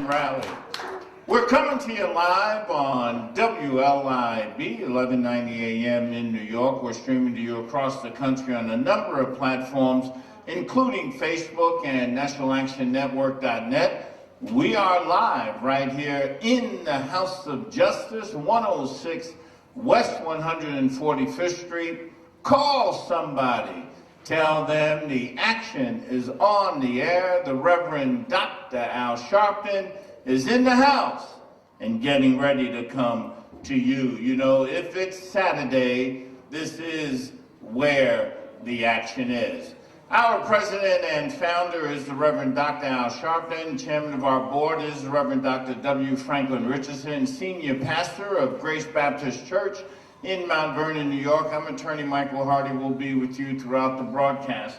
Rally. We're coming to you live on WLIB, 1190 AM in New York. We're streaming to you across the country on a number of platforms, including Facebook and nationalactionnetwork.net. We are live right here in the House of Justice, 106 West 145th Street. Call somebody. Tell them the action is on the air. The Reverend Dr. Al Sharpton is in the house and getting ready to come to you. You know, if it's Saturday, this is where the action is. Our president and founder is the Reverend Dr. Al Sharpton. Chairman of our board is the Reverend Dr. W. Franklin Richardson, senior pastor of Grace Baptist Church in Mount Vernon, New York. I'm Attorney Michael Hardy. Will be with you throughout the broadcast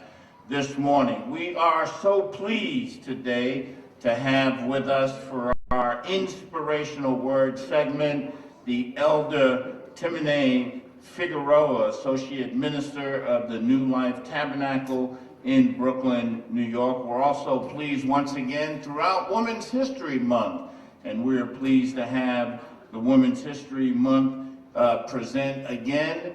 this morning. We are so pleased today to have with us for our inspirational word segment, the Elder Timene Figueroa, Associate Minister of the New Life Tabernacle in Brooklyn, New York. We're also pleased once again throughout Women's History Month, and we're pleased to have the Women's History Month present again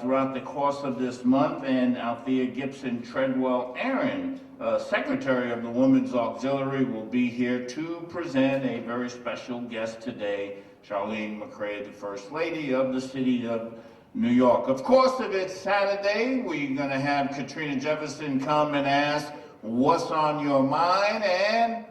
throughout the course of this month, and Althea Gibson Treadwell Aaron, Secretary of the Women's Auxiliary, will be here to present a very special guest today, Shirlene Mcrae, the First Lady of the City of New York. Of course, if it's Saturday, we're going to have Katrina Jefferson come and ask, what's on your mind? And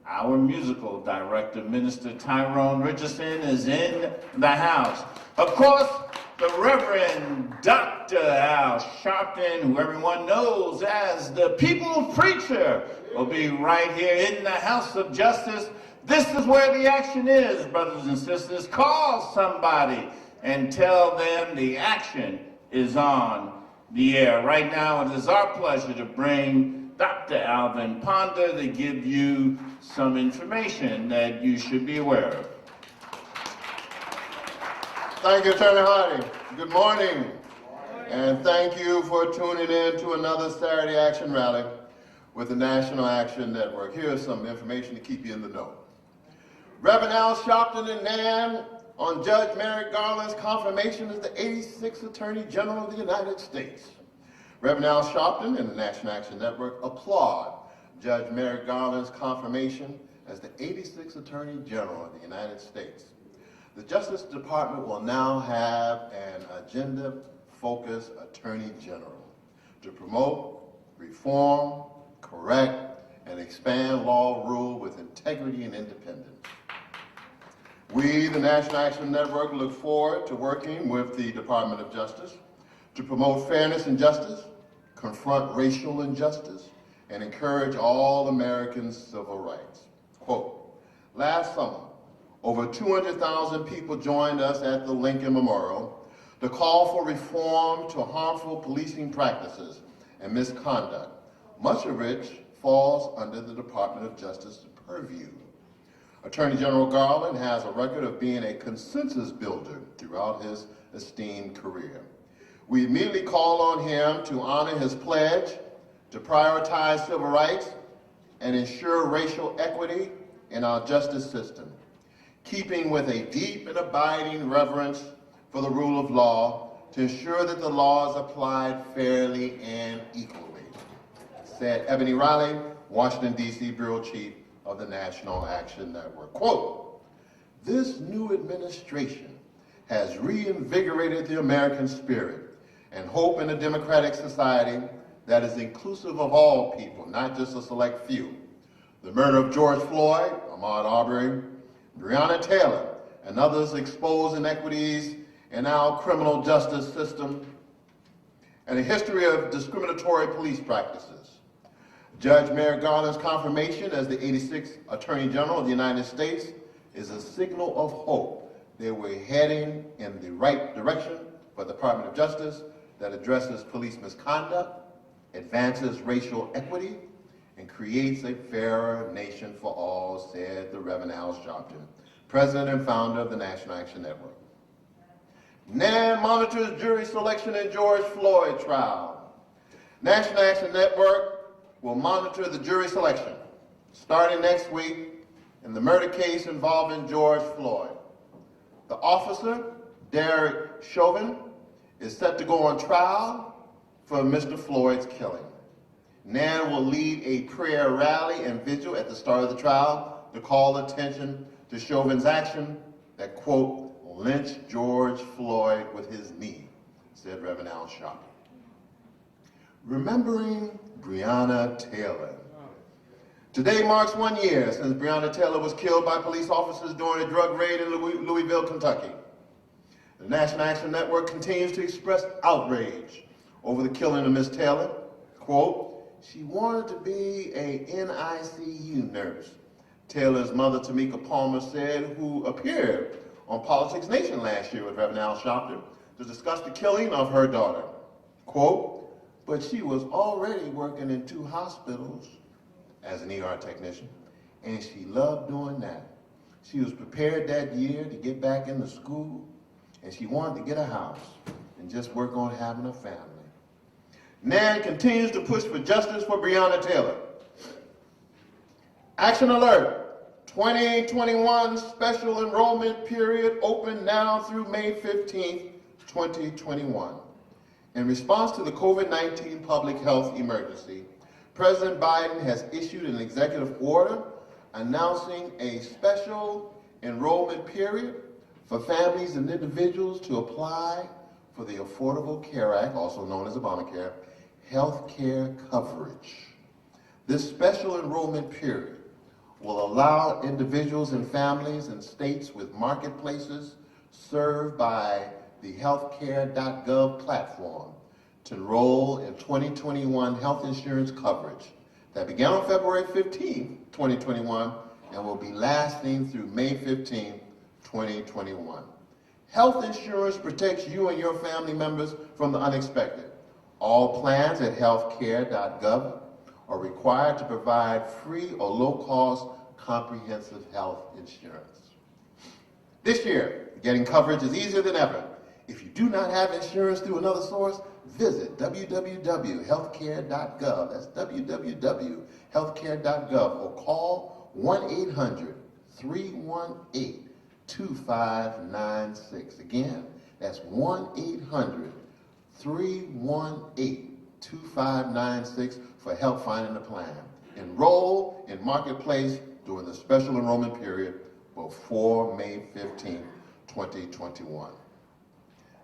our musical director, Minister Tyrone Richardson, is in the house. Of course, the Reverend Dr. Al Sharpton, who everyone knows as the People's Preacher, will be right here in the House of Justice. This is where the action is, brothers and sisters. Call somebody and tell them the action is on the air. Right now, it is our pleasure to bring Dr. Alvin Ponder to give you some information that you should be aware of. Thank you, Attorney Hardy. Good morning. And thank you for tuning in to another Saturday Action Rally with the National Action Network. Here's some information to keep you in the know. Reverend Al Sharpton and Nan on Judge Merrick Garland's confirmation as the 86th Attorney General of the United States. Reverend Al Sharpton and the National Action Network applaud Judge Merrick Garland's confirmation as the 86th Attorney General of the United States. The Justice Department will now have an agenda-focused Attorney General to promote, reform, correct, and expand law rule with integrity and independence. We, the National Action Network, look forward to working with the Department of Justice to promote fairness and justice, confront racial injustice, and encourage all Americans' civil rights. Quote, last summer, over 200,000 people joined us at the Lincoln Memorial to call for reform to harmful policing practices and misconduct, much of which falls under the Department of Justice's purview. Attorney General Garland has a record of being a consensus builder throughout his esteemed career. We immediately called on him to honor his pledge to prioritize civil rights and ensure racial equity in our justice system, keeping with a deep and abiding reverence for the rule of law to ensure that the law is applied fairly and equally, said Ebony Riley, Washington, D.C. Bureau Chief of the National Action Network. Quote, this new administration has reinvigorated the American spirit and hope in a democratic society that is inclusive of all people, not just a select few. The murder of George Floyd, Ahmaud Arbery, Breonna Taylor, and others expose inequities in our criminal justice system and a history of discriminatory police practices. Judge Merrick Garland's confirmation as the 86th Attorney General of the United States is a signal of hope that we're heading in the right direction for the Department of Justice that addresses police misconduct, advances racial equity, and creates a fairer nation for all, said the Reverend Al Sharpton, President and founder of the National Action Network. NAN monitors jury selection in George Floyd trial. National Action Network will monitor the jury selection starting next week in the murder case involving George Floyd. The officer, Derek Chauvin, is set to go on trial for Mr. Floyd's killing. Nan will lead a prayer rally and vigil at the start of the trial to call attention to Chauvin's action that, quote, lynched George Floyd with his knee, said Reverend Al Sharpton. Remembering Breonna Taylor. Today marks 1 year since Breonna Taylor was killed by police officers during a drug raid in Louisville, Kentucky. The National Action Network continues to express outrage over the killing of Ms. Taylor. Quote, she wanted to be a NICU nurse, Taylor's mother, Tamika Palmer, said, who appeared on Politics Nation last year with Reverend Al Sharpton to discuss the killing of her daughter. Quote, but she was already working in 2 hospitals as an ER technician, and she loved doing that. She was prepared that year to get back into school, and she wanted to get a house and just work on having a family. Nan continues to push for justice for Breonna Taylor. Action alert, 2021 special enrollment period open now through May 15th, 2021. In response to the COVID-19 public health emergency, President Biden has issued an executive order announcing a special enrollment period for families and individuals to apply for the Affordable Care Act, also known as Obamacare, health care coverage. This special enrollment period will allow individuals and families in states with marketplaces served by the healthcare.gov platform to enroll in 2021 health insurance coverage that began on February 15, 2021, and will be lasting through May 15, 2021. Health insurance protects you and your family members from the unexpected. All plans at healthcare.gov are required to provide free or low-cost comprehensive health insurance. This year, getting coverage is easier than ever. If you do not have insurance through another source, visit www.healthcare.gov. That's www.healthcare.gov, or call 1-800-318-2596. Again, that's 1-800-318-2596 for help finding a plan. Enroll in Marketplace during the special enrollment period before May 15, 2021.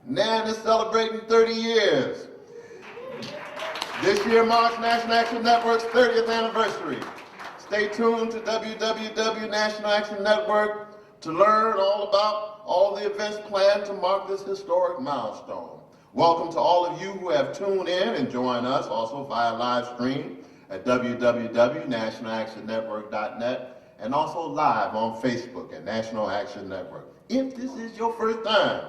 NAN is celebrating 30 years. This year marks National Action Network's 30th anniversary. Stay tuned to www. National Action Network to learn all about all the events planned to mark this historic milestone. Welcome to all of you who have tuned in and joined us also via live stream at www.nationalactionnetwork.net and also live on Facebook at National Action Network. If this is your first time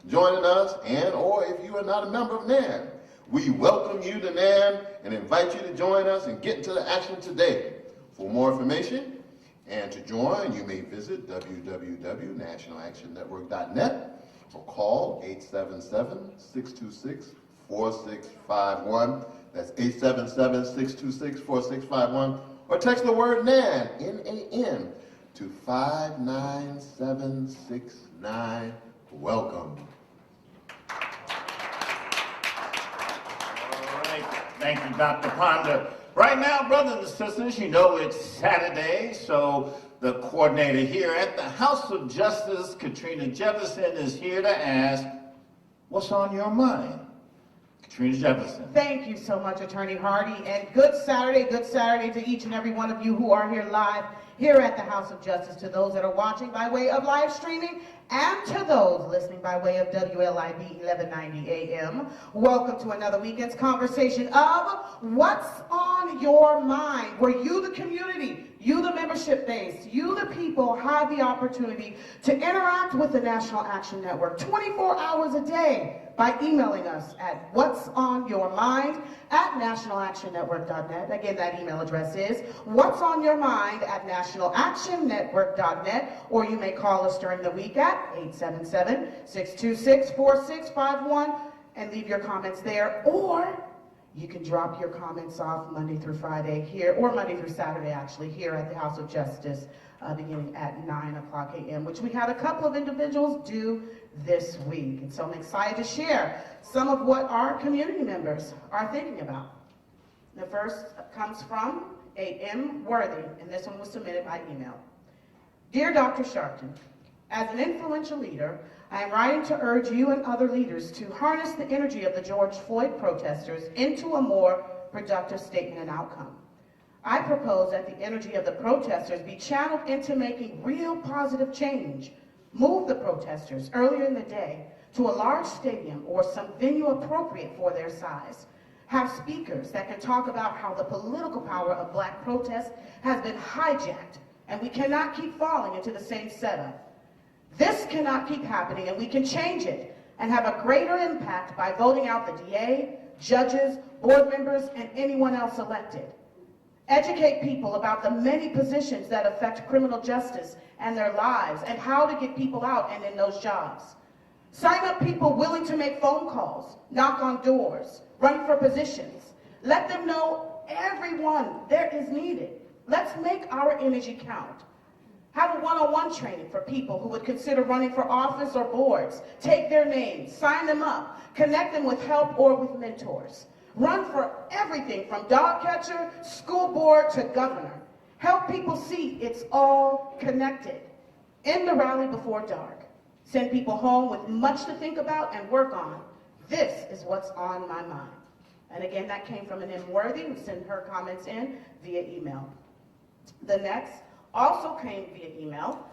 joining us, and or if you are not a member of NAN, we welcome you to NAN and invite you to join us and get into the action today. For more information and to join, you may visit www.nationalactionnetwork.net or call 877-626-4651. That's 877-626-4651. Or text the word NAN, N-A-N, to 59769. Welcome. All right. Thank you, Dr. Ponder. Right now, brothers and sisters, you know it's Saturday, so the coordinator here at the House of Justice, Katrina Jefferson, is here to ask, what's on your mind? Katrina Jefferson. Thank you so much, Attorney Hardy, and good Saturday to each and every one of you who are here live here at the House of Justice, to those that are watching by way of live streaming, and to those listening by way of WLIB 1190 AM. Welcome to another weekend's conversation of What's on Your Mind, where you, the community, you, the membership base, you, the people, have the opportunity to interact with the National Action Network 24 hours a day by emailing us at whatsonyourmind@nationalactionnetwork.net. Again, that email address is whatsonyourmind@nationalactionnetwork.net, or you may call us during the week at 877-626-4651 and leave your comments there, or You can drop your comments off Monday through Friday here, or Monday through Saturday actually, here at the House of Justice, beginning at 9 o'clock a.m., which we had a couple of individuals do this week. And so I'm excited to share some of what our community members are thinking about. The first comes from a M. Worthy, and this one was submitted by email. Dear Dr. Sharpton, as an influential leader, I am writing to urge you and other leaders to harness the energy of the George Floyd protesters into a more productive statement and outcome. I propose that the energy of the protesters be channeled into making real positive change. Move the protesters earlier in the day to a large stadium or some venue appropriate for their size. Have speakers that can talk about how the political power of Black protest has been hijacked, and we cannot keep falling into the same setup. This cannot keep happening, and we can change it and have a greater impact by voting out the DA, judges, board members, and anyone else elected. Educate people about the many positions that affect criminal justice and their lives and how to get people out and in those jobs. Sign up people willing to make phone calls, knock on doors, run for positions. Let them know everyone there is needed. Let's make our energy count. Have a one-on-one training for people who would consider running for office or boards. Take their names, sign them up, connect them with help or with mentors. Run for everything from dog catcher, school board to governor. Help people see it's all connected. End the rally before dark. Send people home with much to think about and work on. This is what's on my mind. And again, that came from an M. Worthy, who sent her comments in via email. The next also came via email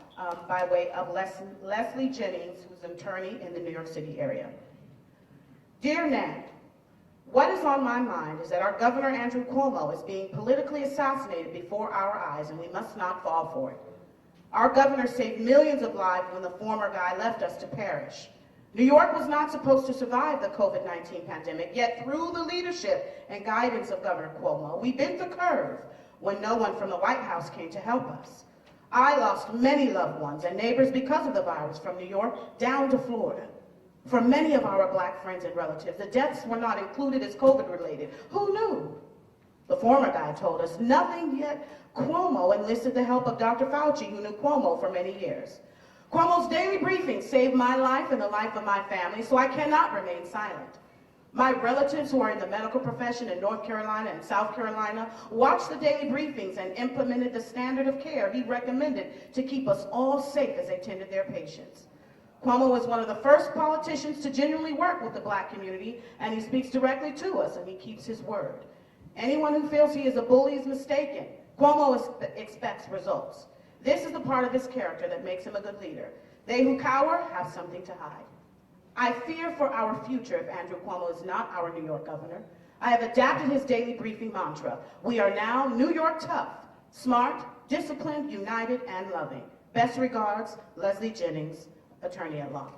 by way of Leslie Jennings, who's an attorney in the New York City area. Dear Nat, what is on my mind is that our Governor Andrew Cuomo is being politically assassinated before our eyes, and we must not fall for it. Our governor saved millions of lives when the former guy left us to perish. New York was not supposed to survive the COVID-19 pandemic, yet through the leadership and guidance of Governor Cuomo, we bent the curve when no one from the White House came to help us. I lost many loved ones and neighbors because of the virus, from New York down to Florida. For many of our Black friends and relatives, the deaths were not included as COVID-related. Who knew? The former guy told us nothing, yet Cuomo enlisted the help of Dr. Fauci, who knew Cuomo for many years. Cuomo's daily briefings saved my life and the life of my family, so I cannot remain silent. My relatives who are in the medical profession in North Carolina and South Carolina watched the daily briefings and implemented the standard of care he recommended to keep us all safe as they tended their patients. Cuomo was one of the first politicians to genuinely work with the Black community, and he speaks directly to us, and he keeps his word. Anyone who feels he is a bully is mistaken. Cuomo expects results. This is the part of his character that makes him a good leader. They who cower have something to hide. I fear for our future if Andrew Cuomo is not our New York governor. I have adapted his daily briefing mantra. We are now New York tough, smart, disciplined, united, and loving. Best regards, Leslie Jennings, attorney at law.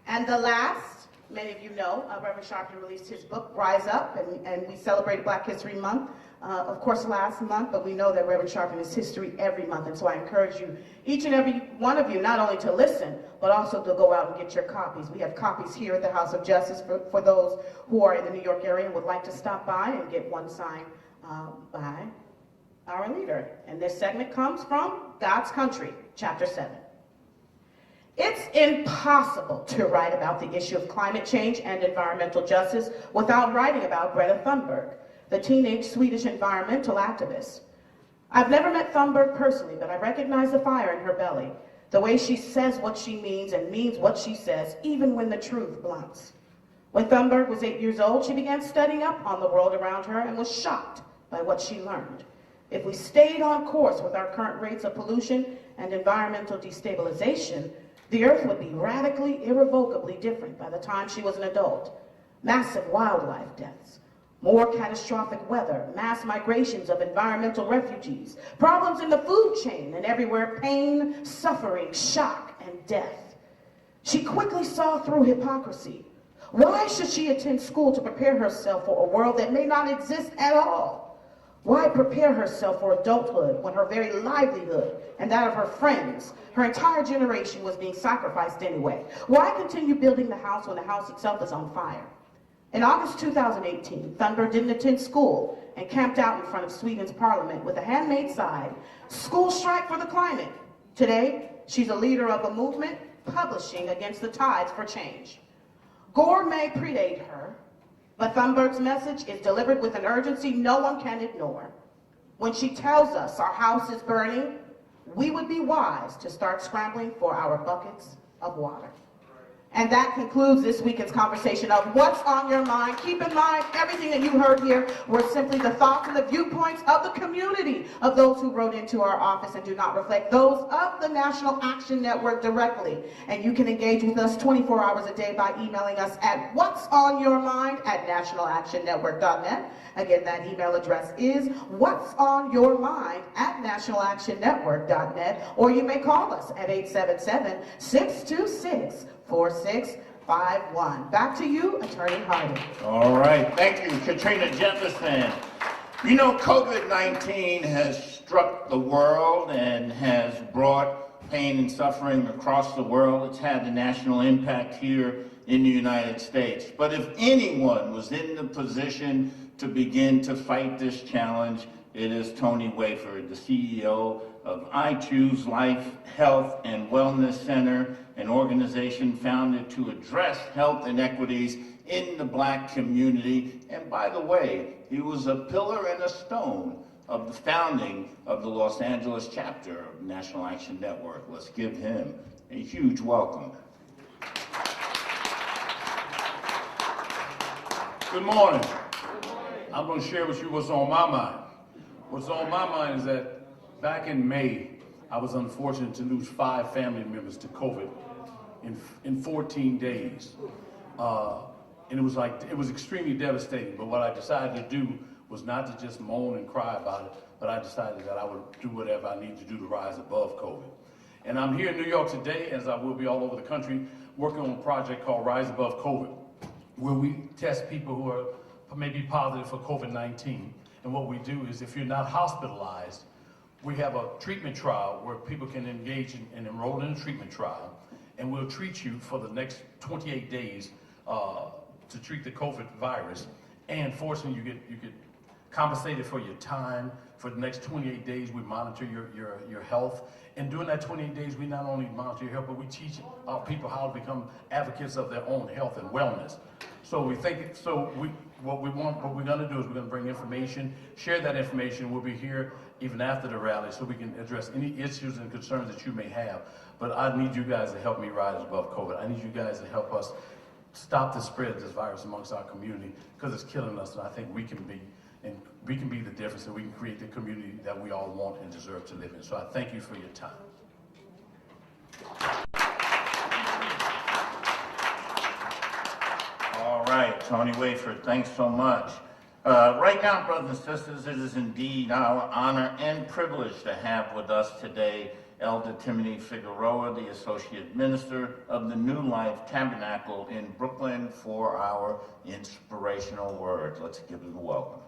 And the last, many of you know, Reverend Sharpton released his book, Rise Up, and we celebrated Black History Month, of course, last month, but we know that Reverend Sharpton is history every month, and so I encourage you, each and every one of you, not only to listen, but also to go out and get your copies. We have copies here at the House of Justice for those who are in the New York area and would like to stop by and get one signed by our leader. And this segment comes from God's Country, Chapter 7. It's impossible to write about the issue of climate change and environmental justice without writing about Greta Thunberg, the teenage Swedish environmental activist. I've never met Thunberg personally, but I recognize the fire in her belly, the way she says what she means and means what she says, even when the truth blunts. When Thunberg was 8 years old, she began studying up on the world around her and was shocked by what she learned. If we stayed on course with our current rates of pollution and environmental destabilization, the Earth would be radically, irrevocably different by the time she was an adult. Massive wildlife deaths, more catastrophic weather, mass migrations of environmental refugees, problems in the food chain, and everywhere pain, suffering, shock, and death. She quickly saw through hypocrisy. Why should she attend school to prepare herself for a world that may not exist at all? Why prepare herself for adulthood when her very livelihood and that of her friends, her entire generation, was being sacrificed anyway? Why continue building the house when the house itself is on fire? In August 2018, Thunberg didn't attend school and camped out in front of Sweden's parliament with a handmade sign, "School strike for the climate." Today, she's a leader of a movement publishing against the tides for change. Gore may predate her, but Thunberg's message is delivered with an urgency no one can ignore. When she tells us our house is burning, we would be wise to start scrambling for our buckets of water. And that concludes this weekend's conversation of What's on Your Mind. Keep in mind, everything that you heard here were simply the thoughts and the viewpoints of the community, of those who wrote into our office, and do not reflect those of the National Action Network directly. And you can engage with us 24 hours a day by emailing us at whatsonyourmind@nationalactionnetwork.net. Again, that email address is whatsonyourmind@nationalactionnetwork.net, or you may call us at 877-626-4651. Back to you, Attorney Hardy. All right, thank you, Katrina Jefferson. You know, COVID-19 has struck the world and has brought pain and suffering across the world. It's had a national impact here in the United States. But if anyone was in the position to begin to fight this challenge, it is Tony Wayford, the CEO of I Choose Life Health and Wellness Center, an organization founded to address health inequities in the Black community. And by the way, he was a pillar and a stone of the founding of the Los Angeles chapter of National Action Network. Let's give him a huge welcome. Good morning. I'm going to share with you what's on my mind. What's on my mind is that back in May, I was unfortunate to lose 5 family members to COVID in 14 days. And it was extremely devastating. But what I decided to do was not to just moan and cry about it, but I decided that I would do whatever I need to do to rise above COVID. And I'm here in New York today, as I will be all over the country, working on a project called Rise Above COVID, where we test people who are maybe positive for COVID-19. And what we do is, if you're not hospitalized, we have a treatment trial where people can engage and enroll in a treatment trial, and we'll treat you for the next 28 days to treat the COVID virus. And fortunately, you get compensated for your time. For the next 28 days, we monitor your health. And during that 28 days, we not only monitor your health, but we teach our people how to become advocates of their own health and wellness. So what we're going to do is we're going to bring information, share that information. We'll be here even after the rally so we can address any issues and concerns that you may have. But I need you guys to help me rise above COVID. I need you guys to help us stop the spread of this virus amongst our community, because it's killing us. And I think we can be the difference, and we can create the community that we all want and deserve to live in. So I thank you for your time. All right, Tony Wayford, thanks so much. Right now, brothers and sisters, it is indeed our honor and privilege to have with us today Elder Timothy Figueroa, the Associate Minister of the New Life Tabernacle in Brooklyn, for our inspirational words. Let's give him a welcome.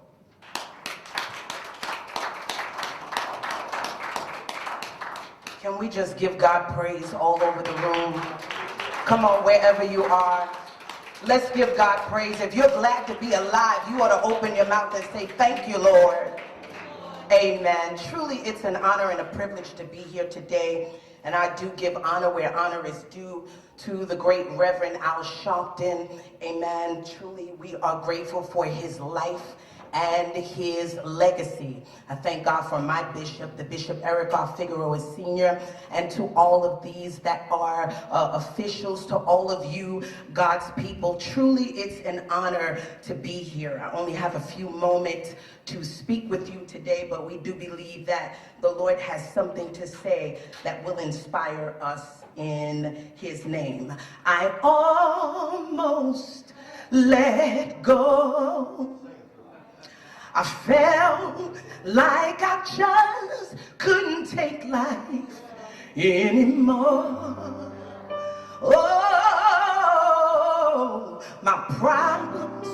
Can we just give God praise all over the room? Come on, wherever you are. Let's give God praise. If you're glad to be alive, you ought to open your mouth and say, "Thank you, Lord." Amen. Truly, it's an honor and a privilege to be here today. And I do give honor where honor is due to the great Reverend Al Sharpton. Amen. Truly, we are grateful for his life and his legacy. I thank God for my bishop, the Bishop Eric R. Figueroa Sr., and to all of these that are officials, to all of you, God's people. Truly, it's an honor to be here. I only have a few moments to speak with you today, but we do believe that the Lord has something to say that will inspire us in his name. I almost let go. I felt like I just couldn't take life anymore. Oh, my problems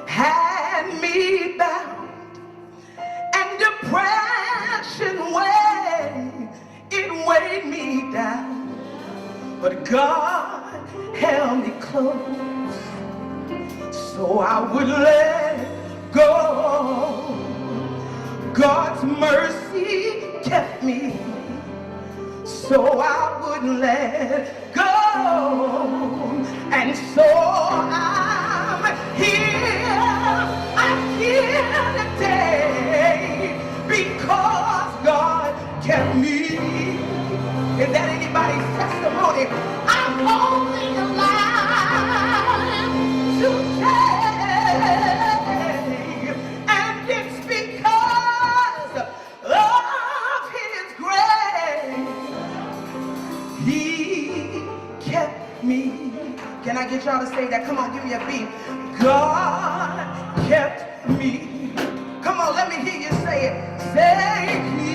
had me bound, and depression weighed me down. But God held me close. So so I would let go. God's mercy kept me, so I wouldn't let go. And so I'm here today because God kept me. Is that anybody's testimony? I'm only alive today, and it's because of His grace. He kept me. Can I get y'all to say that? Come on, give me a beat. God kept me. Come on, let me hear you say it. Say He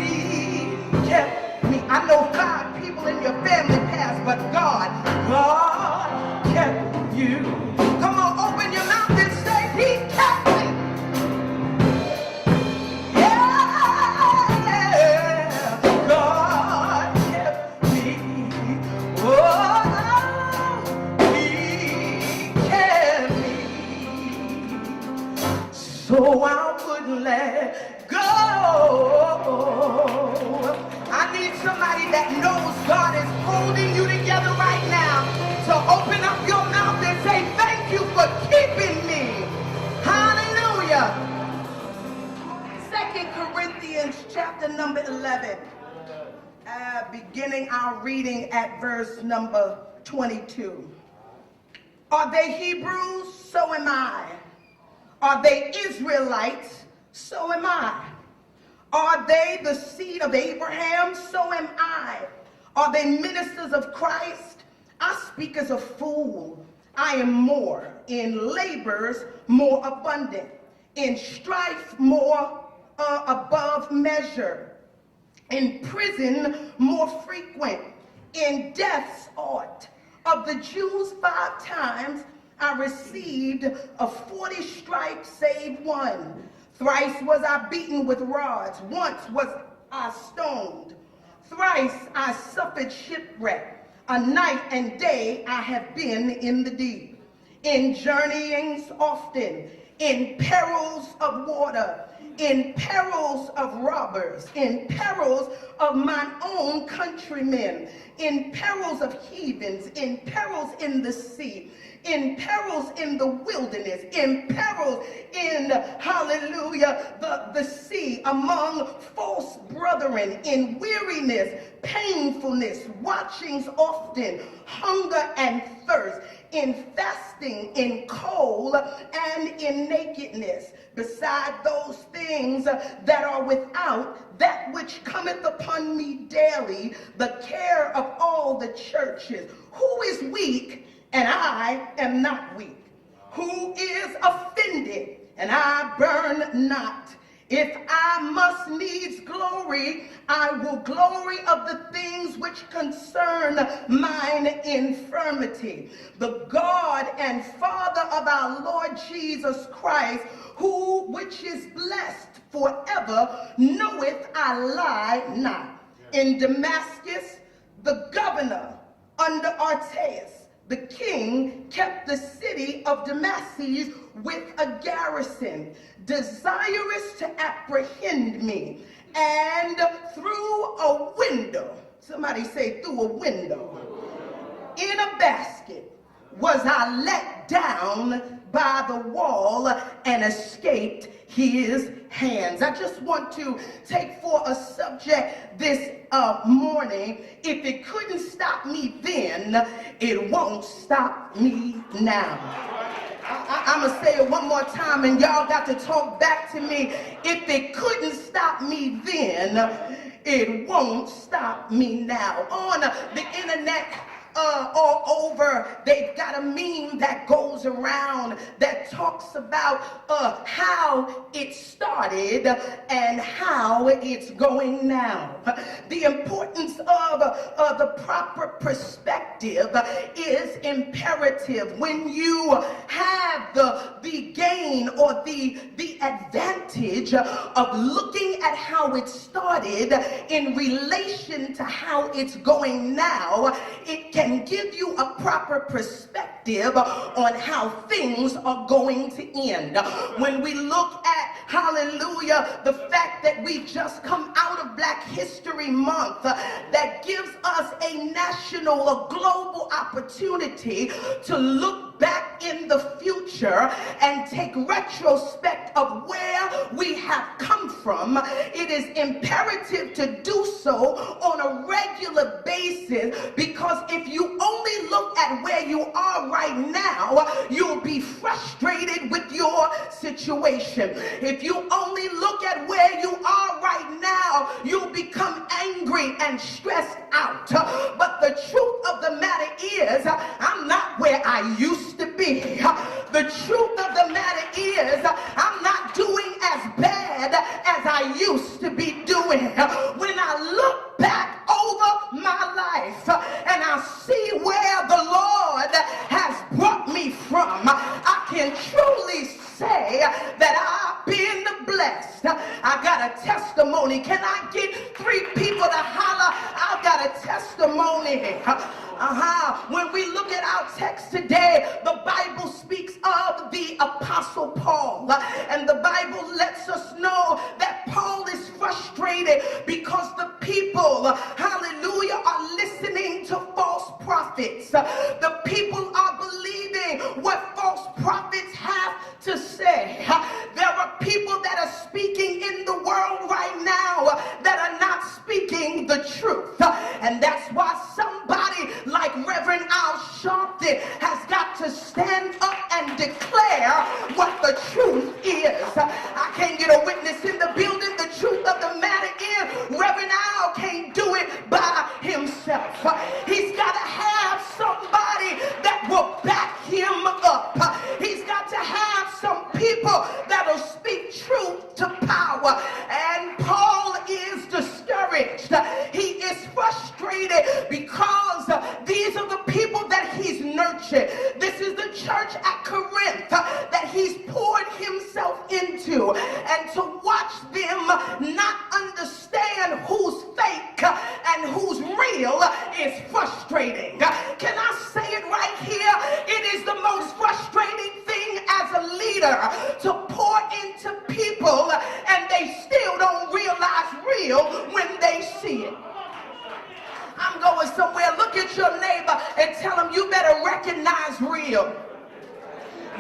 kept me. I know 5 people in your family passed, but God kept you. Come on, open your mouth and say He kept me. Yeah, God kept me. Oh, He kept me. So I wouldn't let go. I need somebody that knows God is holding you together right now. So open up your mouth and say, thank you for keeping me. Hallelujah. 2 Corinthians chapter number 11. Beginning our reading at verse number 22. Are they Hebrews? So am I. Are they Israelites? So am I. Are they the seed of Abraham? So am I. Are they ministers of Christ? I speak as a fool. I am more. In labors, more abundant. In strife, more above measure. In prison, more frequent. In death's ought. Of the Jews 5 times, I received a 40 stripes, save one. Thrice was I beaten with rods. Once was I stoned. Thrice I suffered shipwreck. A night and day I have been in the deep. In journeyings often. In perils of water. In perils of robbers. In perils of mine own countrymen. In perils of heathens. In perils in the sea. In perils in the wilderness, in perils in, hallelujah, the sea, among false brethren, in weariness, painfulness, watchings often, hunger and thirst, in fasting, in cold, and in nakedness. Beside those things that are without, that which cometh upon me daily, the care of all the churches. Who is weak? And I am not weak. Who is offended? And I burn not. If I must needs glory, I will glory of the things which concern mine infirmity. The God and Father of our Lord Jesus Christ, which is blessed forever, knoweth I lie not. In Damascus, the governor under Artaeus, the king kept the city of Damascus with a garrison, desirous to apprehend me. And through a window, somebody say through a window, in a basket was I let down by the wall and escaped his hands. I just want to take for a subject this morning. If it couldn't stop me then, it won't stop me now. I'm going to say it one more time and y'all got to talk back to me. If it couldn't stop me then, it won't stop me now. On the internet, all over, they've got a meme that goes around that talks about how it started and how it's going now. The importance of the proper perspective perspective is imperative. When you have the gain or the advantage of looking at how it started in relation to how it's going now, it can give you a proper perspective on how things are going to end. When we look at, hallelujah, the fact that we just come out of Black History Month, that gives us a national, a global opportunity to look back in the future and take retrospect of where we have come from. It is imperative to do so on a regular basis, because if you only look at where you are right now, you'll be frustrated with your situation. If you only look at where you are right now, you'll become angry and stressed out. But the truth of the matter is, I'm not where I used to be. The truth of the matter is, I'm not doing as bad as I used to be doing. When I look back over my life and I see where the Lord has brought me from, I can truly say that I've been blessed. I got a testimony. Can I get 3 people to holler? I've got a testimony. When we look at our text today, the Bible speaks of the Apostle Paul, and the Bible lets us know that Paul is frustrated because the people, hallelujah, are listening to false prophets. The people are believing what false prophets have to say. There are people that are speaking in the world right now that are not speaking the truth, and that's why somebody like Reverend Al Sharpton has got to stand up and declare what the truth is. I can't get a witness in the building. The truth of the matter is, Reverend Al can't do it by himself. He's got to have somebody that will back him up. He's got to have some people that'll speak truth to power. And Paul is discouraged. He is frustrated because these are the people that he's nurtured. This is the church at Corinth that he's poured himself into. And to watch them not understand who's fake and who's real is frustrating. Can I say it right here? It is the most frustrating thing as a leader to pour into people and they still don't realize real when they see it. I'm going somewhere. Look at your neighbor and tell him, you better recognize real.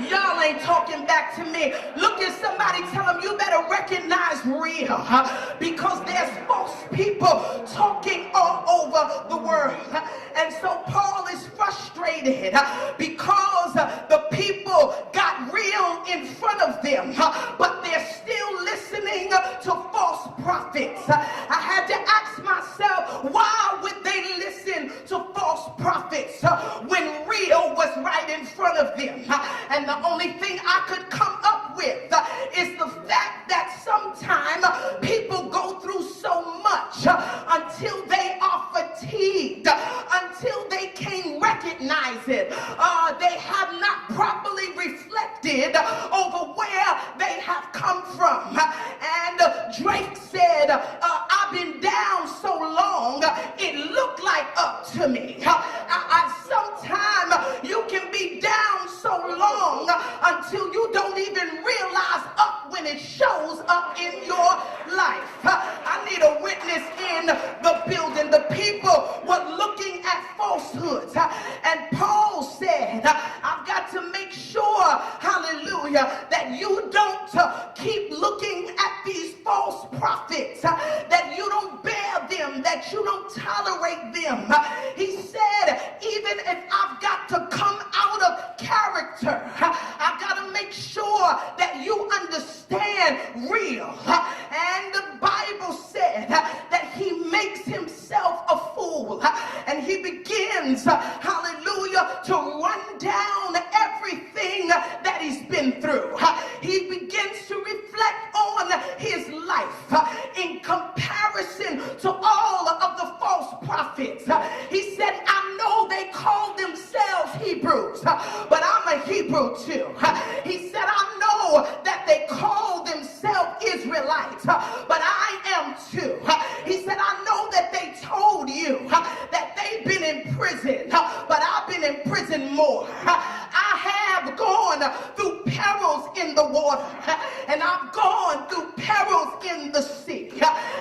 Y'all ain't talking back to me. Look at somebody, tell them you better recognize real, because there's false people talking all over the world. And so Paul is frustrated because the people got real in front of them, but they're still listening to false prophets. I had to ask myself, why would they listen to false prophets when real was right in front of them? And the only thing I could come up with is the fact that sometimes people go through so much until they are fatigued, until they can't recognize it. They have not properly reflected over where they have come from. And Drake said, I've been down so long, it looked like up to me. Sometimes you can be down so long until you don't even realize up when it shows up in your life. I need a witness in the building. The people were looking at falsehoods, and Paul said, I've got to make sure, hallelujah, that you don't keep looking at these false prophets, that you don't bear them, that you don't tolerate them. He said, even if I've got to come out of character, I've got to make sure that you understand real. And the Bible said that he makes himself a fool, and he begins, hallelujah, to run down everything that he's been through. He begins to reflect on his life in comparison to all of the false prophets. He said, I know they call through too. He said, I know that they call themselves Israelites, but I am too. He said, I know that they told you that they've been in prison, but I've been in prison more. I have gone through perils in the water, and I've gone through perils in the sea,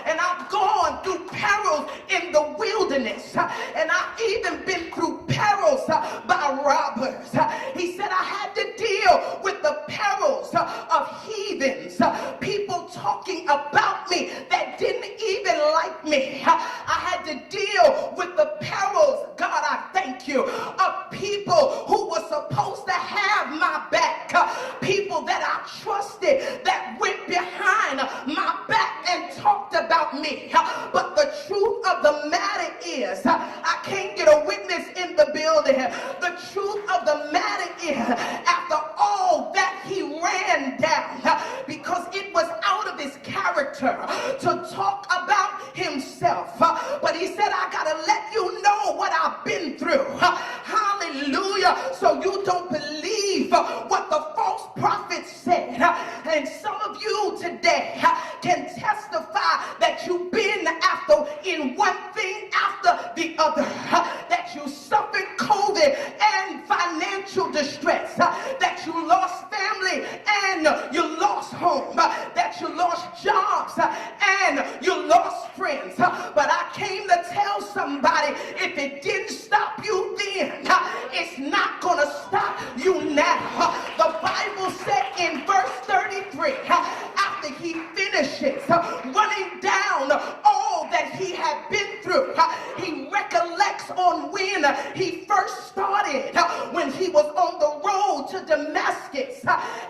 and I've gone through perils in the wilderness, and I've even been through perils by robbers. He said I had to deal with the perils of heathens, people talking about me that didn't even like me. I had to deal with the perils, God, I thank you, of people who were supposed to have my back, people that I trusted that went behind my back and talked about me. But the truth of the matter is, I can't get a witness in the building. The truth of the matter is, after all that he ran down, because it was out of his character to talk about himself, but he said, I gotta let you know what I've been through. Hallelujah. So you don't believe what the false prophet said. And some of you today can testify that you've been after in one thing after the other, that you suffered COVID and financial distress, that you lost family and you lost home, that you lost jobs and you lost friends. But I came to tell somebody, if it didn't stop you then, it's not going to stop you now. The Bible said in verse 33, after he finishes running down all that he had been through, he recollects on when he first started, when he was on the road to Damascus,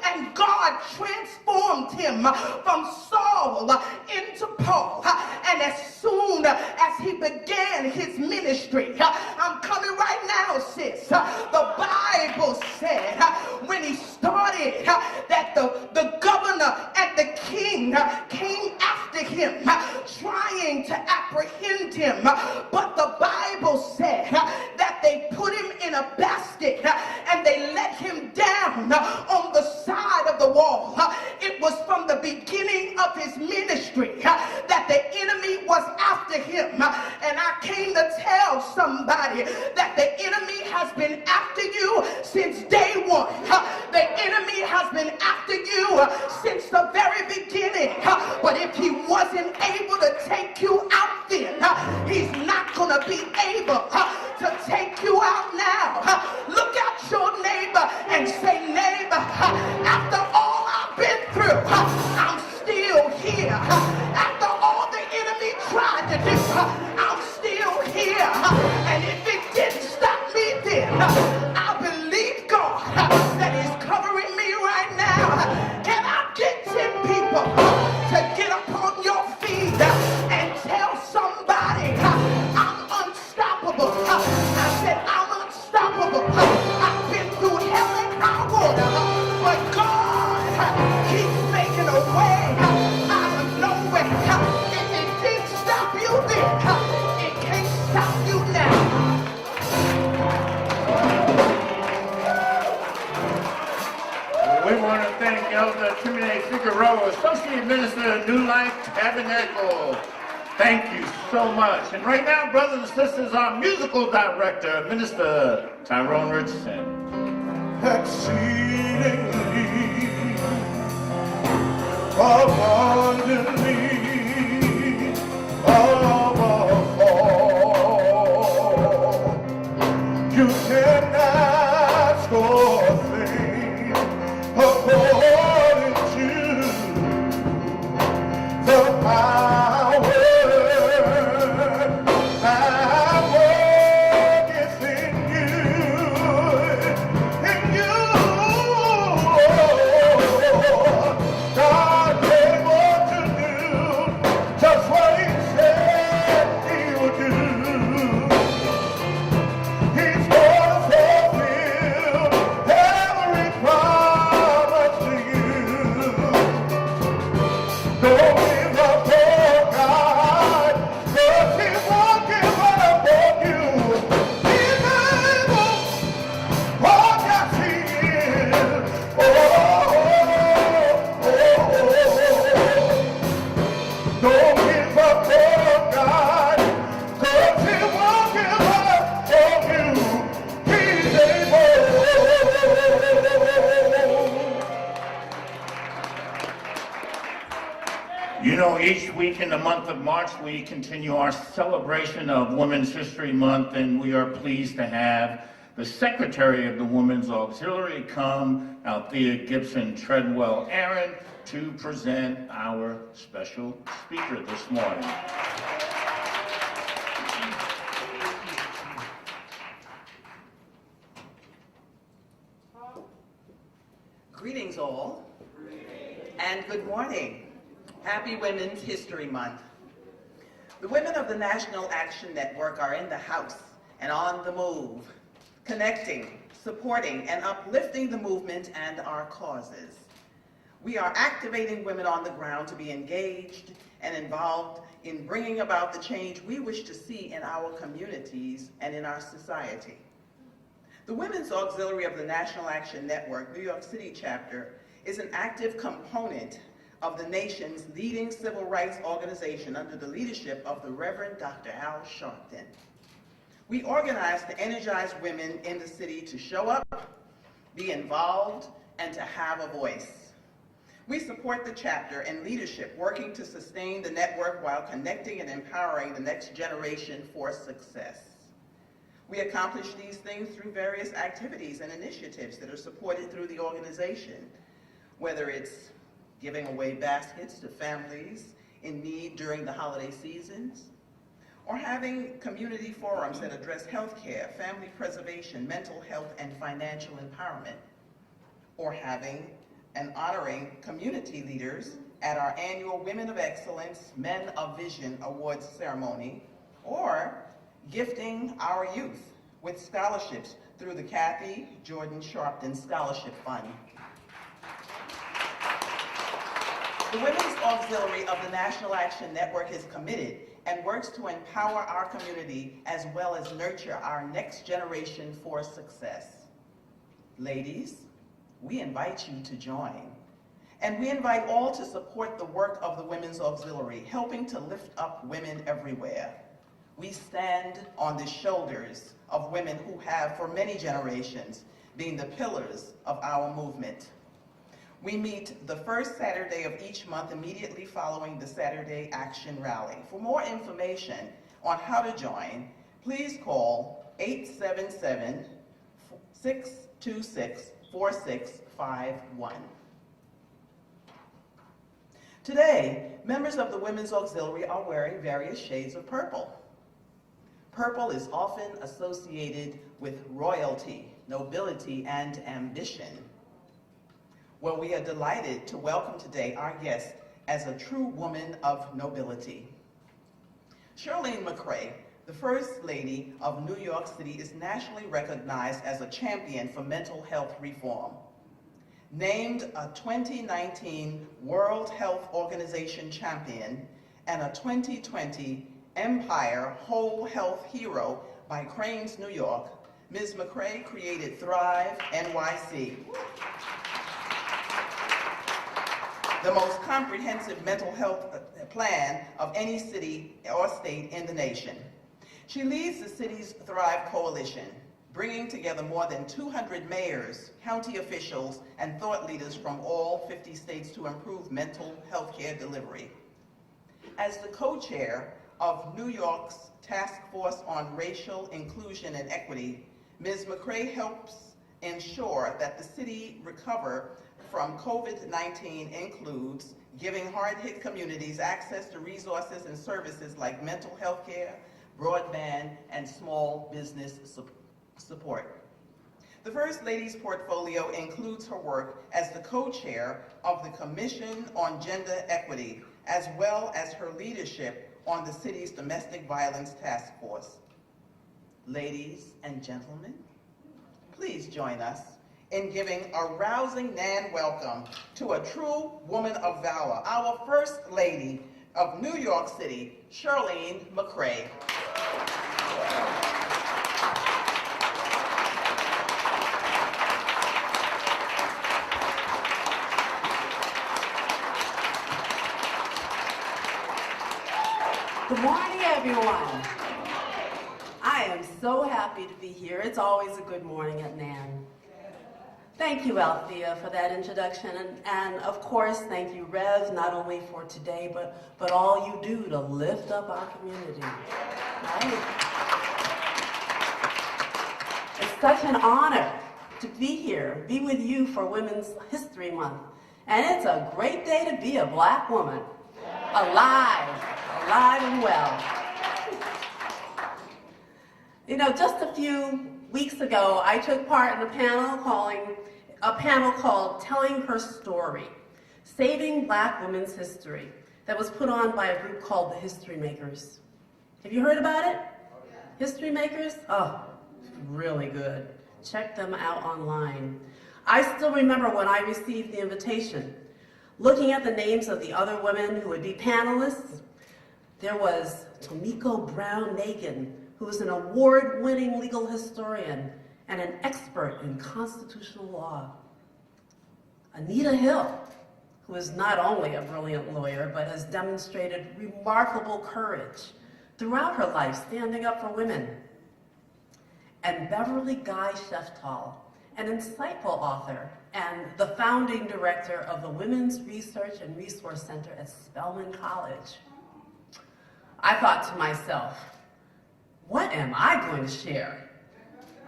and God transformed him from Saul into Paul. And as soon as he began his ministry, I'm coming right now, sis, the Bible said when he started that the governor and the king came after him, trying to apprehend him, but the Bible said that they put him in a basket and they let him down on the side of the wall. It was from the beginning of his ministry that the enemy was after him, and I came to tell somebody that the enemy has been after you since day one. The enemy has been after you since the very beginning, but if he wasn't able to take you out then, he's not going to be able to take you out now. Look at your neighbor and say, neighbor, after all I've been through, I'm still here. After all the enemy tried to do, I'm still here. And if it didn't stop me then, I believe God that he's covering me right now. Can I get 10 people to get up on your feet and tell somebody I'm unstoppable? I said I'm unstoppable. I've been through hell and high water, but God keeps making a way out of nowhere. If it didn't stop you then, it can't stop you now. We want to thank Elder Trinidad Figueroa, Associate Minister of New Life Tabernacle. Thank you so much. And right now, brothers and sisters, our musical director, Minister Tyrone Richardson. Exceedingly, abundantly, above all, you can ask or think according to the power that worketh in you. God able to do week in the month of March, we continue our celebration of Women's History Month, and we are pleased to have the Secretary of the Women's Auxiliary come, Althea Gibson Treadwell Aaron, to present our special speaker this morning. Greetings all, and good morning. Happy Women's History Month. The women of the National Action Network are in the house and on the move, connecting, supporting, and uplifting the movement and our causes. We are activating women on the ground to be engaged and involved in bringing about the change we wish to see in our communities and in our society. The Women's Auxiliary of the National Action Network, New York City chapter, is an active component of the nation's leading civil rights organization under the leadership of the Reverend Dr. Al Sharpton. We organize to energize women in the city to show up, be involved, and to have a voice. We support the chapter and leadership working to sustain the network while connecting and empowering the next generation for success. We accomplish these things through various activities and initiatives that are supported through the organization, whether it's giving away baskets to families in need during the holiday seasons, or having community forums that address health care, family preservation, mental health, and financial empowerment, or having and honoring community leaders at our annual Women of Excellence, Men of Vision Awards ceremony, or gifting our youth with scholarships through the Kathy Jordan Sharpton Scholarship Fund. The Women's Auxiliary of the National Action Network is committed and works to empower our community as well as nurture our next generation for success. Ladies, we invite you to join. And we invite all to support the work of the Women's Auxiliary, helping to lift up women everywhere. We stand on the shoulders of women who have, for many generations, been the pillars of our movement. We meet the first Saturday of each month immediately following the Saturday Action Rally. For more information on how to join, please call 877-626-4651. Today, members of the Women's Auxiliary are wearing various shades of purple. Purple is often associated with royalty, nobility, and ambition. Well, we are delighted to welcome today our guest as a true woman of nobility. Shirlene Mcrae, the First Lady of New York City, is nationally recognized as a champion for mental health reform. Named a 2019 World Health Organization champion and a 2020 Empire Whole Health Hero by Cranes New York, Ms. Mcrae created Thrive NYC, the most comprehensive mental health plan of any city or state in the nation. She leads the city's Thrive Coalition, bringing together more than 200 mayors, county officials, and thought leaders from all 50 states to improve mental health care delivery. As the co-chair of New York's Task Force on Racial Inclusion and Equity, Ms. Mcrae helps ensure that the city recover from COVID-19 includes giving hard-hit communities access to resources and services like mental health care, broadband, and small business support. The First Lady's portfolio includes her work as the co-chair of the Commission on Gender Equity, as well as her leadership on the city's Domestic Violence Task Force. Ladies and gentlemen, please join us in giving a rousing NAN welcome to a true woman of valor, our First Lady of New York City, Shirlene Mcrae. Good morning, everyone. I am so happy to be here. It's always a good morning at NAN. Thank you, Althea, for that introduction. And of course, thank you, Rev, not only for today, but all you do to lift up our community. Right? It's such an honor to be here, be with you for Women's History Month. And it's a great day to be a Black woman. Alive and well. You know, just a few weeks ago, I took part in a panel called Telling Her Story, Saving Black Women's History, that was put on by a group called the History Makers. Have you heard about it? History Makers? Oh, really good. Check them out online. I still remember when I received the invitation. Looking at the names of the other women who would be panelists, there was Tomiko Brown-Nagin, who is an award-winning legal historian and an expert in constitutional law. Anita Hill, who is not only a brilliant lawyer, but has demonstrated remarkable courage throughout her life standing up for women. And Beverly Guy Sheftall, an insightful author and the founding director of the Women's Research and Resource Center at Spelman College. I thought to myself, what am I going to share?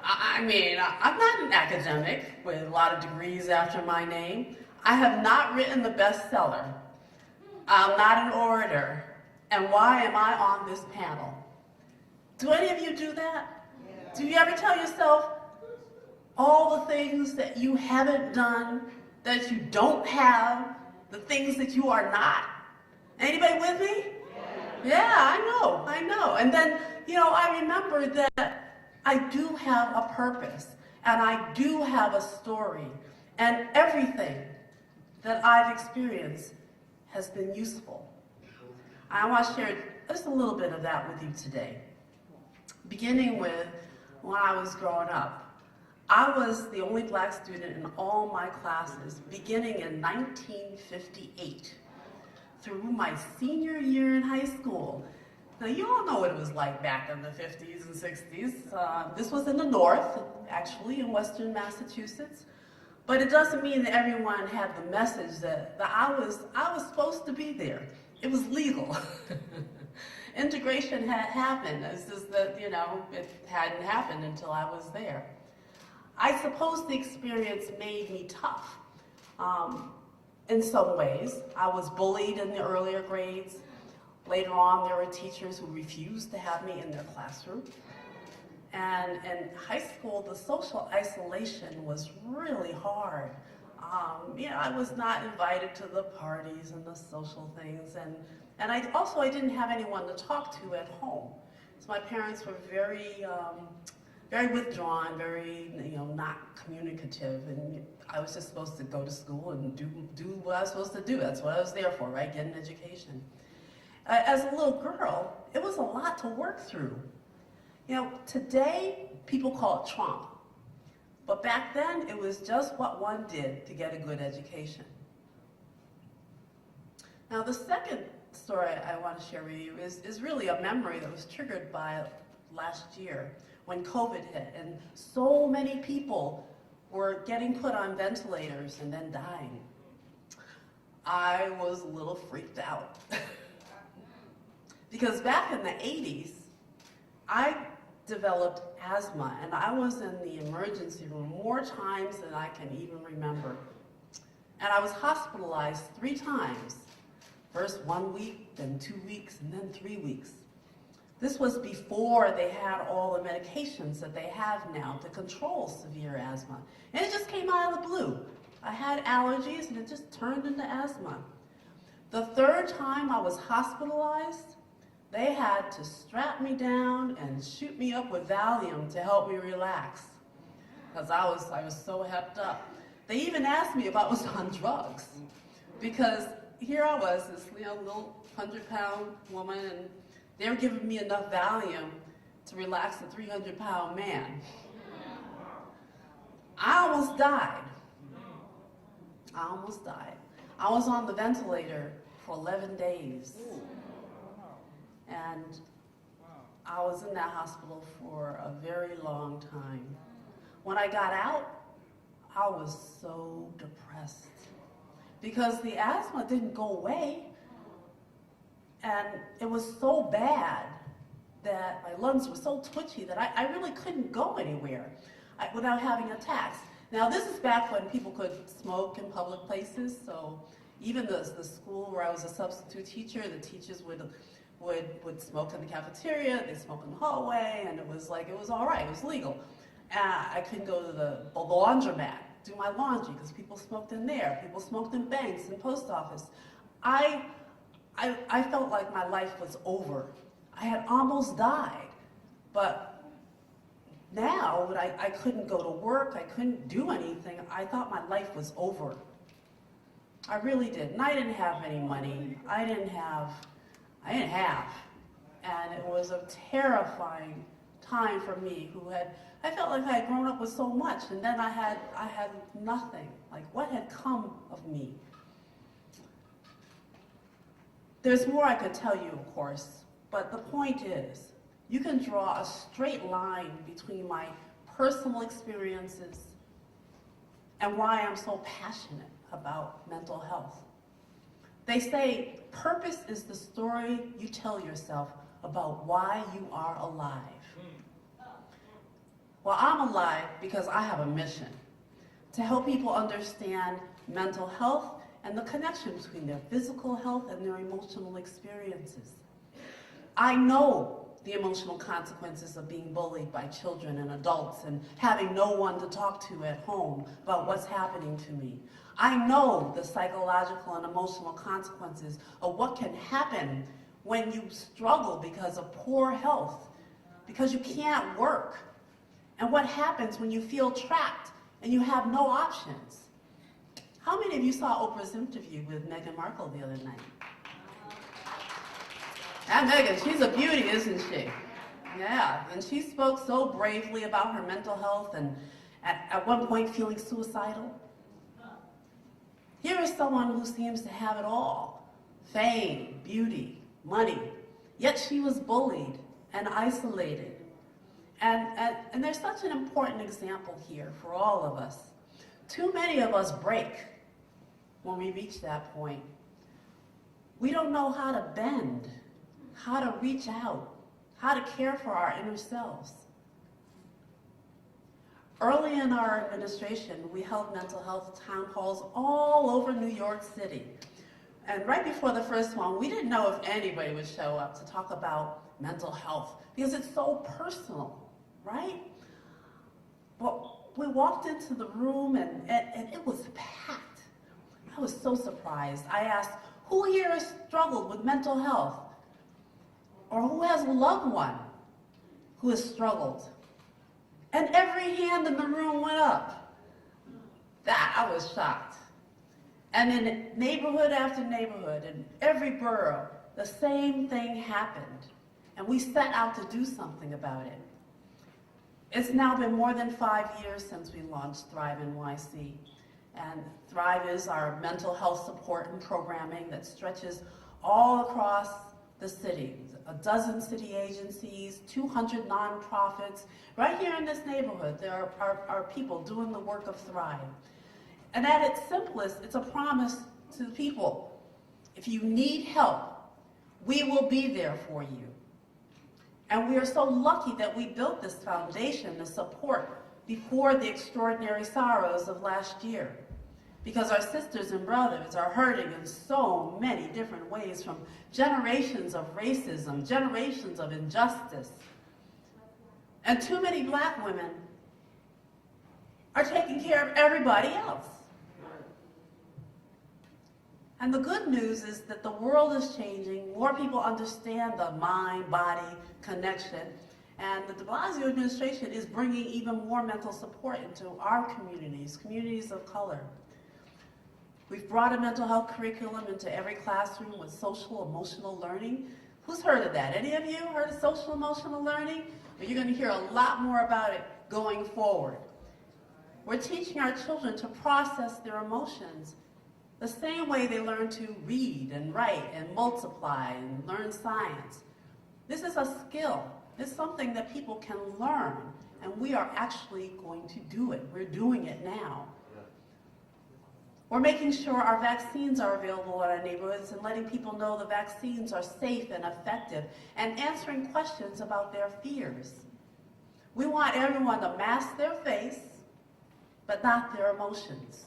I mean, I'm not an academic with a lot of degrees after my name. I have not written the bestseller. I'm not an orator. And why am I on this panel? Do any of you do that? Do you ever tell yourself all the things that you haven't done, that you don't have, the things that you are not? Anybody with me? Yeah, I know. And then, you know, I remember that I do have a purpose, and I do have a story, and everything that I've experienced has been useful. I want to share just a little bit of that with you today. Beginning with when I was growing up. I was the only Black student in all my classes, beginning in 1958 through my senior year in high school. Now, you all know what it was like back in the 50s and 60s. This was in the North, actually, in Western Massachusetts. But it doesn't mean that everyone had the message that I was supposed to be there. It was legal. Integration had happened. It's just that, you know, it hadn't happened until I was there. I suppose the experience made me tough. In some ways, I was bullied in the earlier grades. Later on, there were teachers who refused to have me in their classroom. And in high school, the social isolation was really hard. You know, I was not invited to the parties and the social things, and I didn't have anyone to talk to at home. So my parents were very withdrawn, very, you know, not communicative, and I was just supposed to go to school and do what I was supposed to do. That's what I was there for, right? Get an education. As a little girl, it was a lot to work through. You know, today, people call it trauma. But back then, it was just what one did to get a good education. Now, the second story I want to share with you is really a memory that was triggered by last year when COVID hit, and so many people were getting put on ventilators and then dying. I was a little freaked out. Because back in the 80s, I developed asthma, and I was in the emergency room more times than I can even remember. And I was hospitalized 3 times. First 1 week, then 2 weeks, and then 3 weeks. This was before they had all the medications that they have now to control severe asthma. And it just came out of the blue. I had allergies, and it just turned into asthma. The 3rd time I was hospitalized, they had to strap me down and shoot me up with Valium to help me relax, because I was so hepped up. They even asked me if I was on drugs, because here I was, this little 100-pound woman, and they were giving me enough Valium to relax a 300-pound man. I almost died. I was on the ventilator for 11 days. And I was in that hospital for a very long time. When I got out, I was so depressed because the asthma didn't go away, and it was so bad that my lungs were so twitchy that I really couldn't go anywhere without having attacks. Now, this is back when people could smoke in public places, so even the school where I was a substitute teacher, the teachers would smoke in the cafeteria, they'd smoke in the hallway, and it was all right, it was legal. I couldn't go to the laundromat, do my laundry, because people smoked in there. People smoked in banks and post office. I felt like my life was over. I had almost died, but now when I couldn't go to work, I couldn't do anything, I thought my life was over. I really did, and I didn't have any money. I didn't have, and it was a terrifying time for me I felt like I had grown up with so much, and then I had nothing. Like, what had come of me? There's more I could tell you, of course, but the point is, you can draw a straight line between my personal experiences and why I'm so passionate about mental health. They say, purpose is the story you tell yourself about why you are alive. Well, I'm alive because I have a mission to help people understand mental health and the connection between their physical health and their emotional experiences. I know the emotional consequences of being bullied by children and adults and having no one to talk to at home about what's happening to me. I know the psychological and emotional consequences of what can happen when you struggle because of poor health, because you can't work, and what happens when you feel trapped and you have no options. How many of you saw Oprah's interview with Meghan Markle the other night? And Meghan, she's a beauty, isn't she? Yeah, and she spoke so bravely about her mental health and at one point feeling suicidal. Here is someone who seems to have it all: fame, beauty, money, yet she was bullied and isolated. And there's such an important example here for all of us. Too many of us break when we reach that point. We don't know how to bend, how to reach out, how to care for our inner selves. Early in our administration, we held mental health town halls all over New York City. And right before the first one, we didn't know if anybody would show up to talk about mental health because it's so personal, right? Well, we walked into the room and it was packed. I was so surprised. I asked, who here has struggled with mental health? Or who has a loved one who has struggled? And every hand in the room went up. That, I was shocked. And in neighborhood after neighborhood, in every borough, the same thing happened. And we set out to do something about it. It's now been more than 5 years since we launched Thrive NYC. And Thrive is our mental health support and programming that stretches all across the city. 12 city agencies, 200 nonprofits. Right here in this neighborhood, there are people doing the work of Thrive. And at its simplest, it's a promise to the people. If you need help, we will be there for you. And we are so lucky that we built this foundation, the support, before the extraordinary sorrows of last year. Because our sisters and brothers are hurting in so many different ways, from generations of racism, generations of injustice. And too many black women are taking care of everybody else. And the good news is that the world is changing. More people understand the mind-body connection. And the de Blasio administration is bringing even more mental support into our communities, communities of color. We've brought a mental health curriculum into every classroom with social emotional learning. Who's heard of that? Any of you heard of social emotional learning? Well, you're going to hear a lot more about it going forward. We're teaching our children to process their emotions the same way they learn to read and write and multiply and learn science. This is a skill. It's something that people can learn, and we are actually going to do it. We're doing it now. We're making sure our vaccines are available in our neighborhoods and letting people know the vaccines are safe and effective and answering questions about their fears. We want everyone to mask their face, but not their emotions.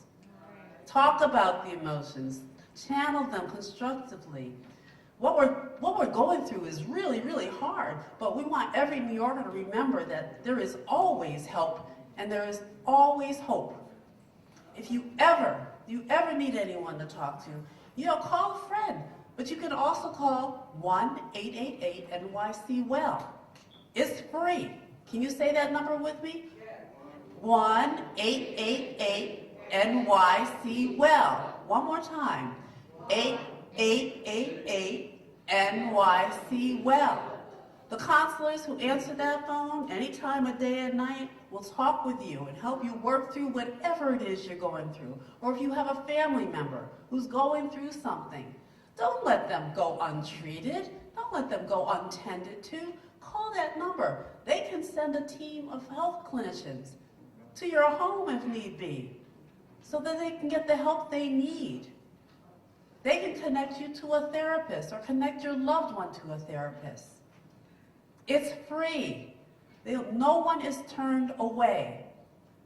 Talk about the emotions, channel them constructively. What we're going through is really, really hard, but we want every New Yorker to remember that there is always help and there is always hope. If you ever need anyone to talk to, call a friend, but you can also call 1-888-NYC-WELL. It's free. Can you say that number with me? 1-888-NYC-WELL. One more time. 888-NYC-WELL. The counselors who answer that phone any time of day and night will talk with you and help you work through whatever it is you're going through. Or if you have a family member who's going through something, don't let them go untreated. Don't let them go untended to. Call that number. They can send a team of health clinicians to your home if need be, so that they can get the help they need. They can connect you to a therapist or connect your loved one to a therapist. It's free. No one is turned away.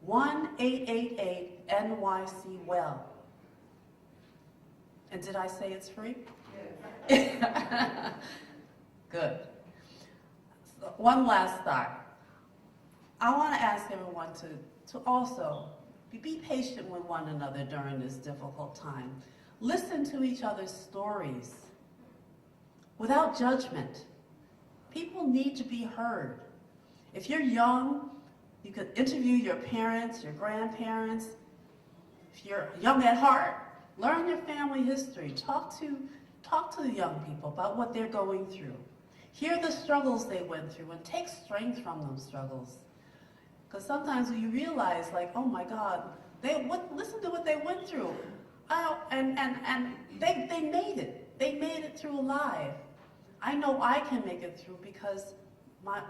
1-888-NYC-WELL. And did I say it's free? Yes. Good. So one last thought. I want to ask everyone to also be patient with one another during this difficult time. Listen to each other's stories without judgment. People need to be heard. If you're young, you could interview your parents, your grandparents. If you're young at heart, learn your family history. Talk to the young people about what they're going through. Hear the struggles they went through and take strength from those struggles. Because sometimes when you realize, like, oh my God, listen to what they went through. And they made it. They made it through alive. I know I can make it through because my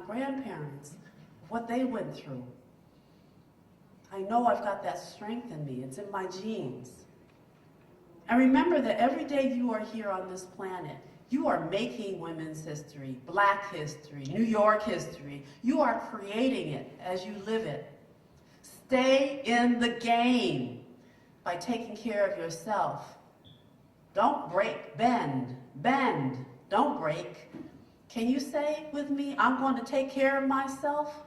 grandparents, what they went through. I know I've got that strength in me. It's in my genes. And remember that every day you are here on this planet, you are making women's history, Black history, New York history. You are creating it as you live it. Stay in the game by taking care of yourself. Don't break, bend, don't break. Can you say with me, I'm going to take care of myself?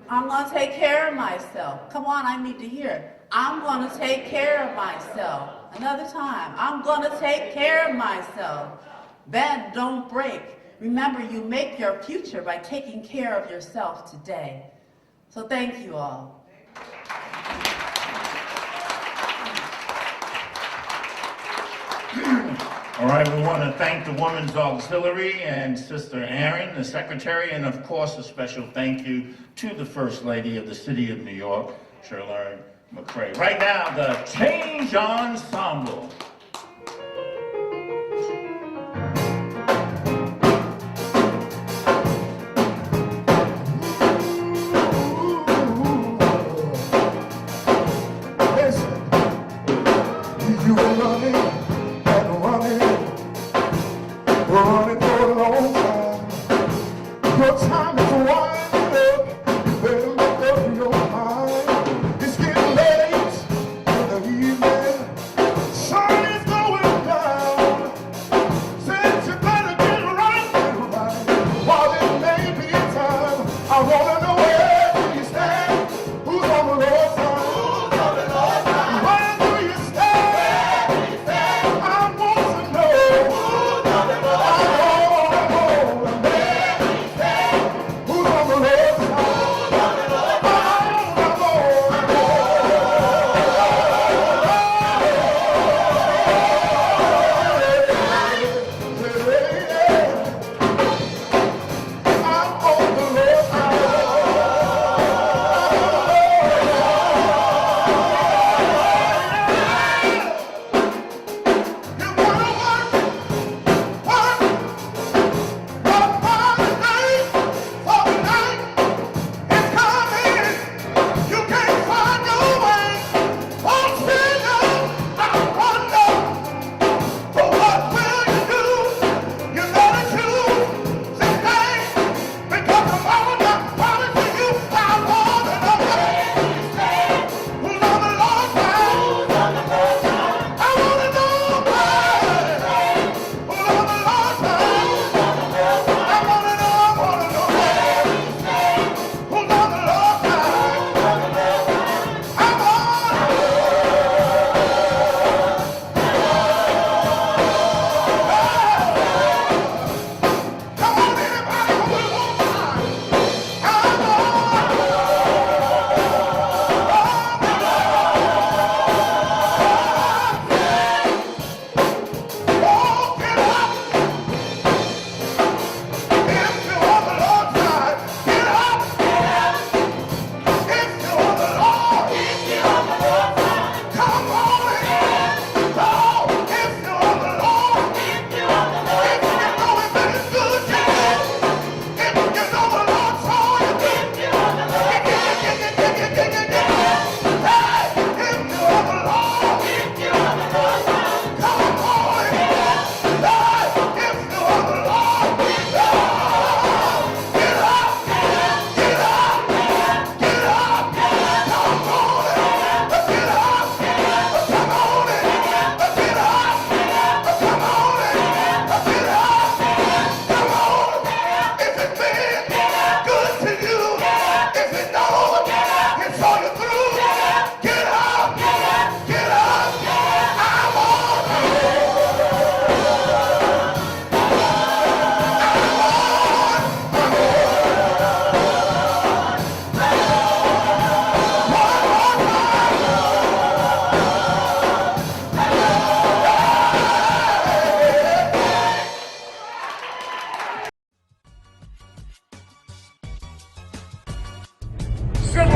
I'm going to take care of myself. Come on, I need to hear it. I'm going to take care of myself. Another time, I'm going to take care of myself. Bend, don't break. Remember, you make your future by taking care of yourself today. So thank you all. All right, we want to thank the Women's Auxiliary and Sister Erin, the Secretary, and of course a special thank you to the First Lady of the City of New York, Shirlene Mcrae. Right now, the Change Ensemble. Running for a long time. Your time is winding up. You better make up your mind. It's getting late in the evening. Sun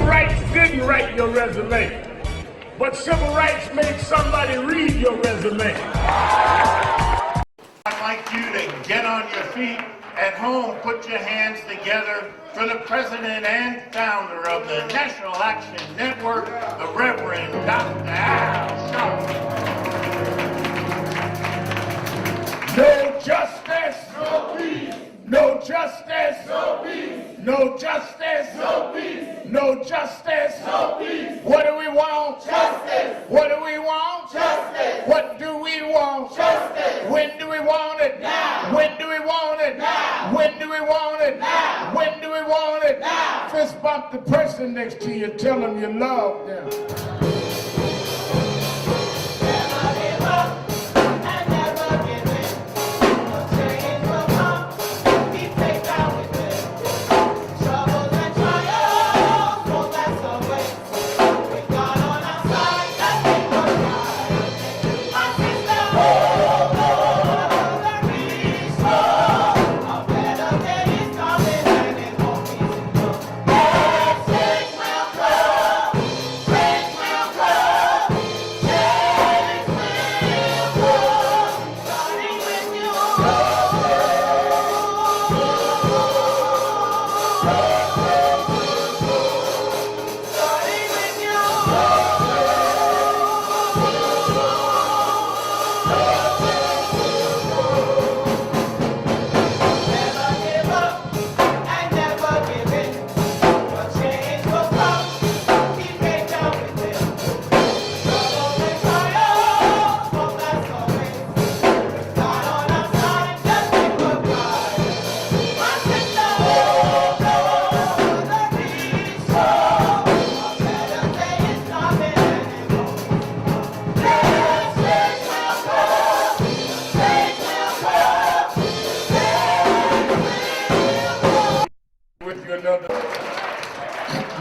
civil rights didn't write your resume, but civil rights made somebody read your resume. I'd like you to get on your feet at home, put your hands together for the president and founder of the National Action Network, the Reverend Dr. Al Sharpton. No justice, no peace. No justice, no peace. No justice, no peace. No justice, no peace. What do we want? Justice. What do we want? Justice. What do we want? Justice. When do we want it? Now. When do we want it? Now. When do we want it? Now. When do we want it? Now. Fist bump the person next to you, tell them you love them.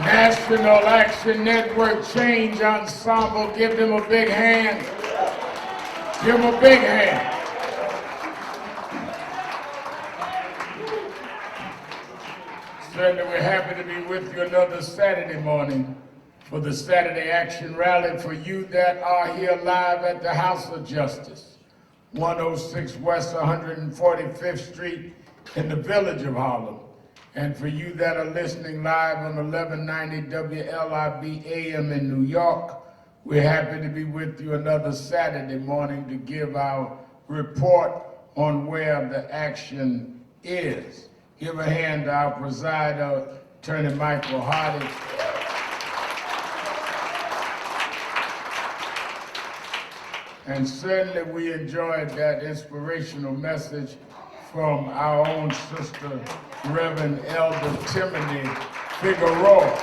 National Action Network Change Ensemble. Give them a big hand. Give them a big hand. Certainly we're happy to be with you another Saturday morning for the Saturday Action Rally for you that are here live at the House of Justice, 106 West 145th Street in the Village of Harlem. And for you that are listening live on 1190 WLIB AM in New York, we're happy to be with you another Saturday morning to give our report on where the action is. Give a hand to our presider, Attorney Michael Hardy. And certainly we enjoyed that inspirational message from our own sister, Reverend Elder Timothy Figueroa.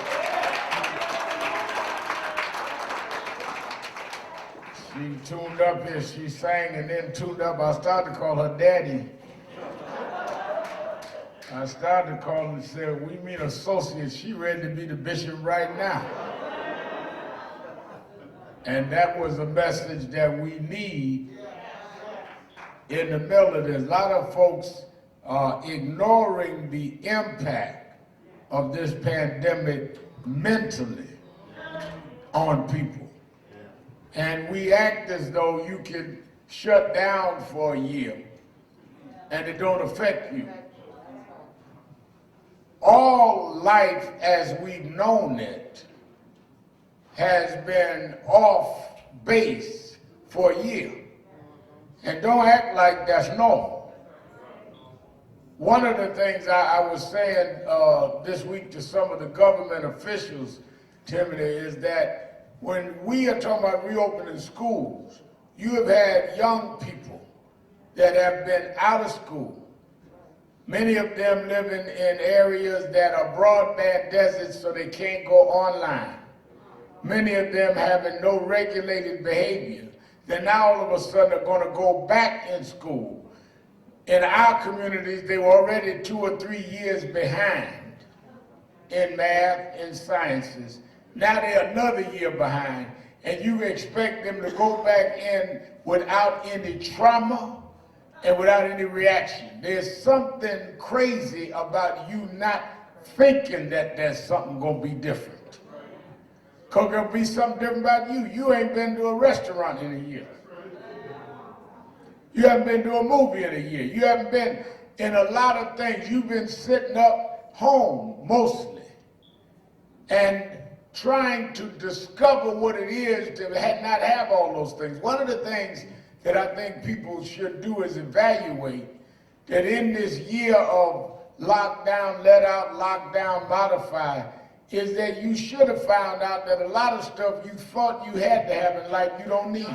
She tuned up here, she sang and then tuned up. I started to call her Daddy. I started to call her and said, we meet associates, she ready to be the bishop right now. And that was a message that we need in the middle of this. A lot of folks are ignoring the impact of this pandemic mentally on people. And we act as though you can shut down for a year and it don't affect you. All life as we've known it has been off base for a year. And don't act like that's normal. One of the things I was saying this week to some of the government officials, Timothy, is that when we are talking about reopening schools, you have had young people that have been out of school. Many of them living in areas that are broadband deserts so they can't go online. Many of them having no regulated behavior. Then now all of a sudden are going to go back in school. In our communities, they were already 2 or 3 years behind in math and sciences. Now they're another year behind, and you expect them to go back in without any trauma and without any reaction. There's something crazy about you not thinking that there's something going to be different. Because there'll be something different about you. You ain't been to a restaurant in a year. You haven't been to a movie in a year. You haven't been in a lot of things. You've been sitting up home mostly and trying to discover what it is to not have all those things. One of the things that I think people should do is evaluate that in this year of lockdown, let out, lockdown, modify, is that you should have found out that a lot of stuff you thought you had to have in life, you don't need.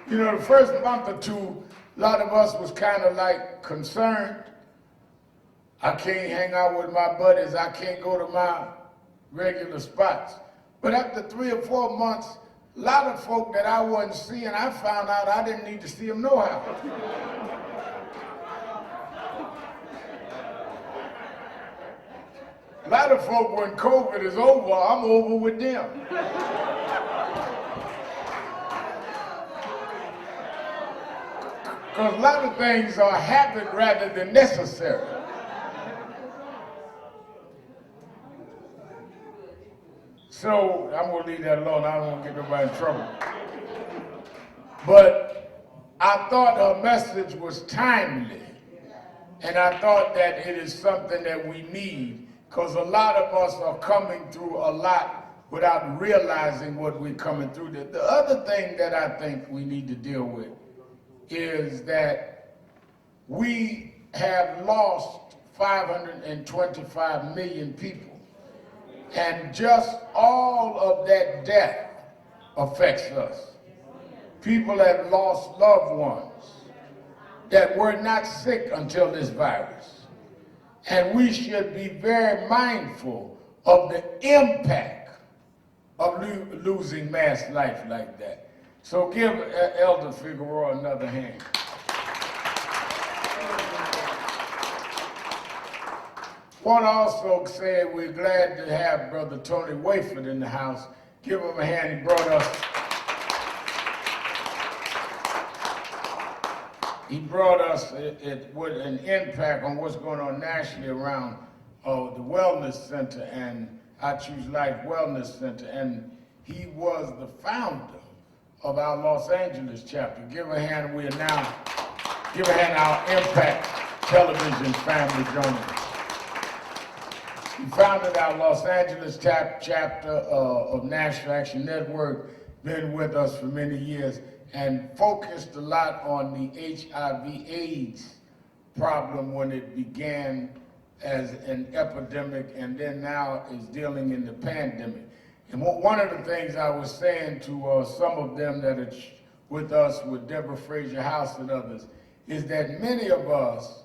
You know, the first month or two, a lot of us was kind of like concerned. I can't hang out with my buddies. I can't go to my regular spots. But after 3 or 4 months, a lot of folk that I wasn't seeing, I found out I didn't need to see them no how. A lot of folk, when COVID is over, I'm over with them. Because a lot of things are habit rather than necessary. So I'm going to leave that alone. I don't want to get nobody in trouble. But I thought her message was timely. And I thought that it is something that we need, because a lot of us are coming through a lot without realizing what we're coming through. The other thing that I think we need to deal with is that we have lost 525 million people. And just all of that death affects us. People have lost loved ones that were not sick until this virus. And we should be very mindful of the impact of losing mass life like that. So give Elder Figueroa another hand. Want to also say we're glad to have Brother Tony Wayford in the house. Give him a hand. He brought us with an impact on what's going on nationally around the Wellness Center and I Choose Life Wellness Center. And he was the founder of our Los Angeles chapter. Give a hand. We are now, give a hand our Impact Television family joining. He founded our Los Angeles chapter of National Action Network, been with us for many years, and focused a lot on the HIV/AIDS problem when it began as an epidemic and then now is dealing in the pandemic. And one of the things I was saying to some of them that are with us, with Deborah Frazier House and others, is that many of us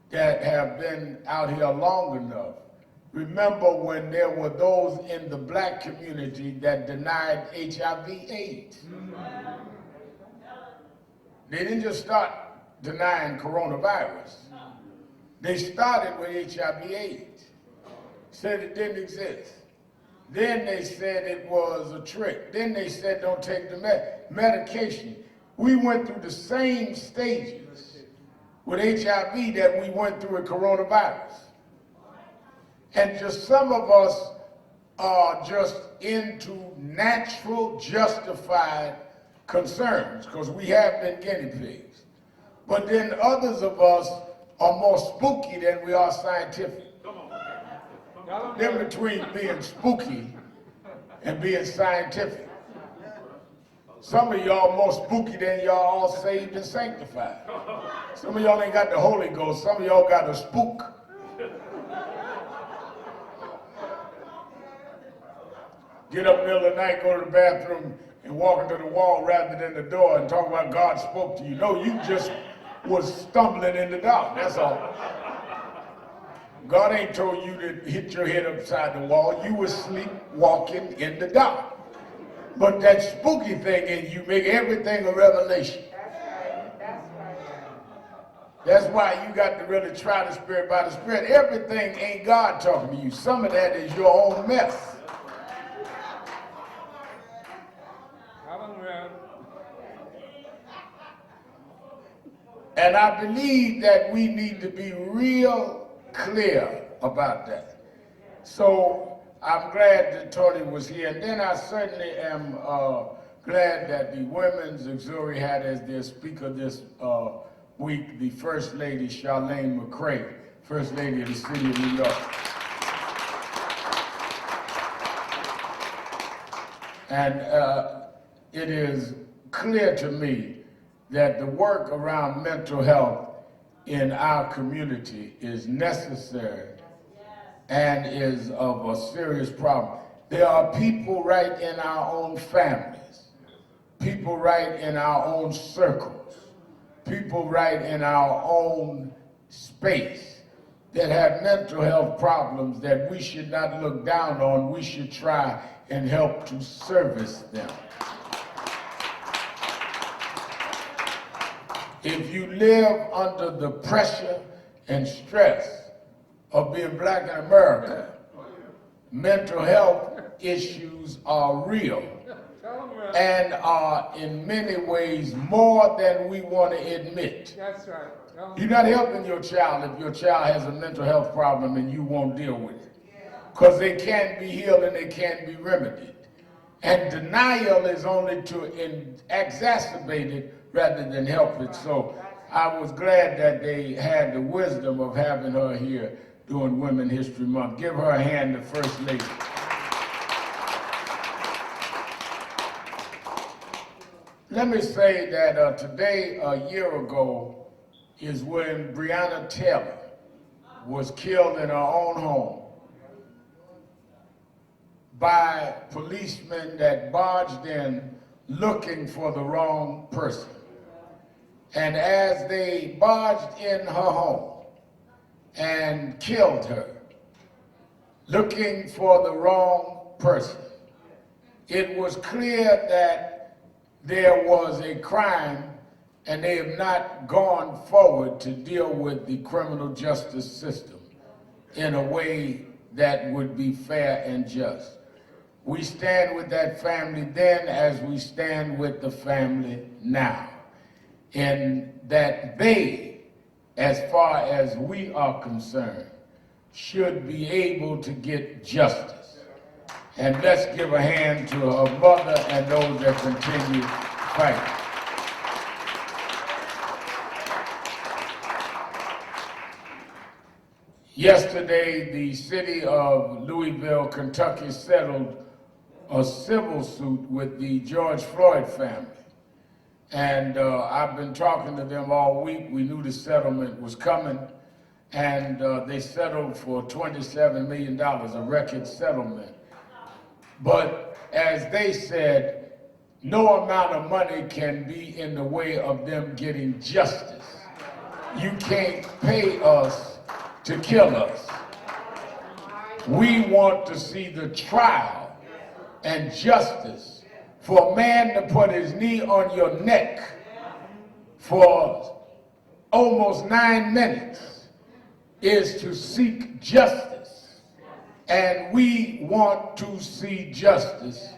that have been out here long enough remember when there were those in the black community that denied HIV/AIDS. They didn't just start denying coronavirus. They started with HIV/AIDS, said it didn't exist. Then they said it was a trick. Then they said don't take the medication. We went through the same stages with HIV that we went through with coronavirus. And just some of us are just into natural, justified concerns because we have been guinea pigs. But then others of us are more spooky than we are scientific. Then between being spooky and being scientific. Some of y'all more spooky than y'all all saved and sanctified. Some of y'all ain't got the Holy Ghost. Some of y'all got a spook. Get up in the middle of the night, go to the bathroom, and walk into the wall rather than the door and talk about God spoke to you. No, you just was stumbling in the dark, that's all. God ain't told you to hit your head upside the wall. You were sleepwalking in the dark. But that spooky thing in you make everything a revelation. That's why you got to really try the Spirit by the Spirit. Everything ain't God talking to you. Some of that is your own mess. And I believe that we need to be real clear about that. So I'm glad that Tony was here. And then I certainly am glad that the Women's Auxiliary had as their speaker this week the First Lady, Shirlene Mcrae, First Lady of the City of New York. And it is clear to me that the work around mental health in our community is necessary and is of a serious problem. There are people right in our own families, people right in our own circles, people right in our own space that have mental health problems that we should not look down on. We should try and help to service them. If you live under the pressure and stress of being black in America, mental health issues are real and are in many ways more than we want to admit. That's right. You're not helping your child if your child has a mental health problem and you won't deal with it. Because they can't be healed and they can't be remedied. And denial is only to exacerbate it rather than help it. So I was glad that they had the wisdom of having her here during Women's History Month. Give her a hand, the First Lady. Let me say that today, a year ago, is when Breonna Taylor was killed in her own home by policemen that barged in looking for the wrong person. And as they barged in her home and killed her, looking for the wrong person, it was clear that there was a crime and they have not gone forward to deal with the criminal justice system in a way that would be fair and just. We stand with that family then as we stand with the family now, in that they, as far as we are concerned, should be able to get justice. And let's give a hand to her mother and those that continue fighting. Yesterday, the city of Louisville, Kentucky settled a civil suit with the George Floyd family. And I've been talking to them all week. We knew the settlement was coming. And they settled for $27 million, a record settlement. But as they said, no amount of money can be in the way of them getting justice. You can't pay us to kill us. We want to see the trial and justice for a man to put his knee on your neck for almost 9 minutes is to seek justice. And we want to see justice.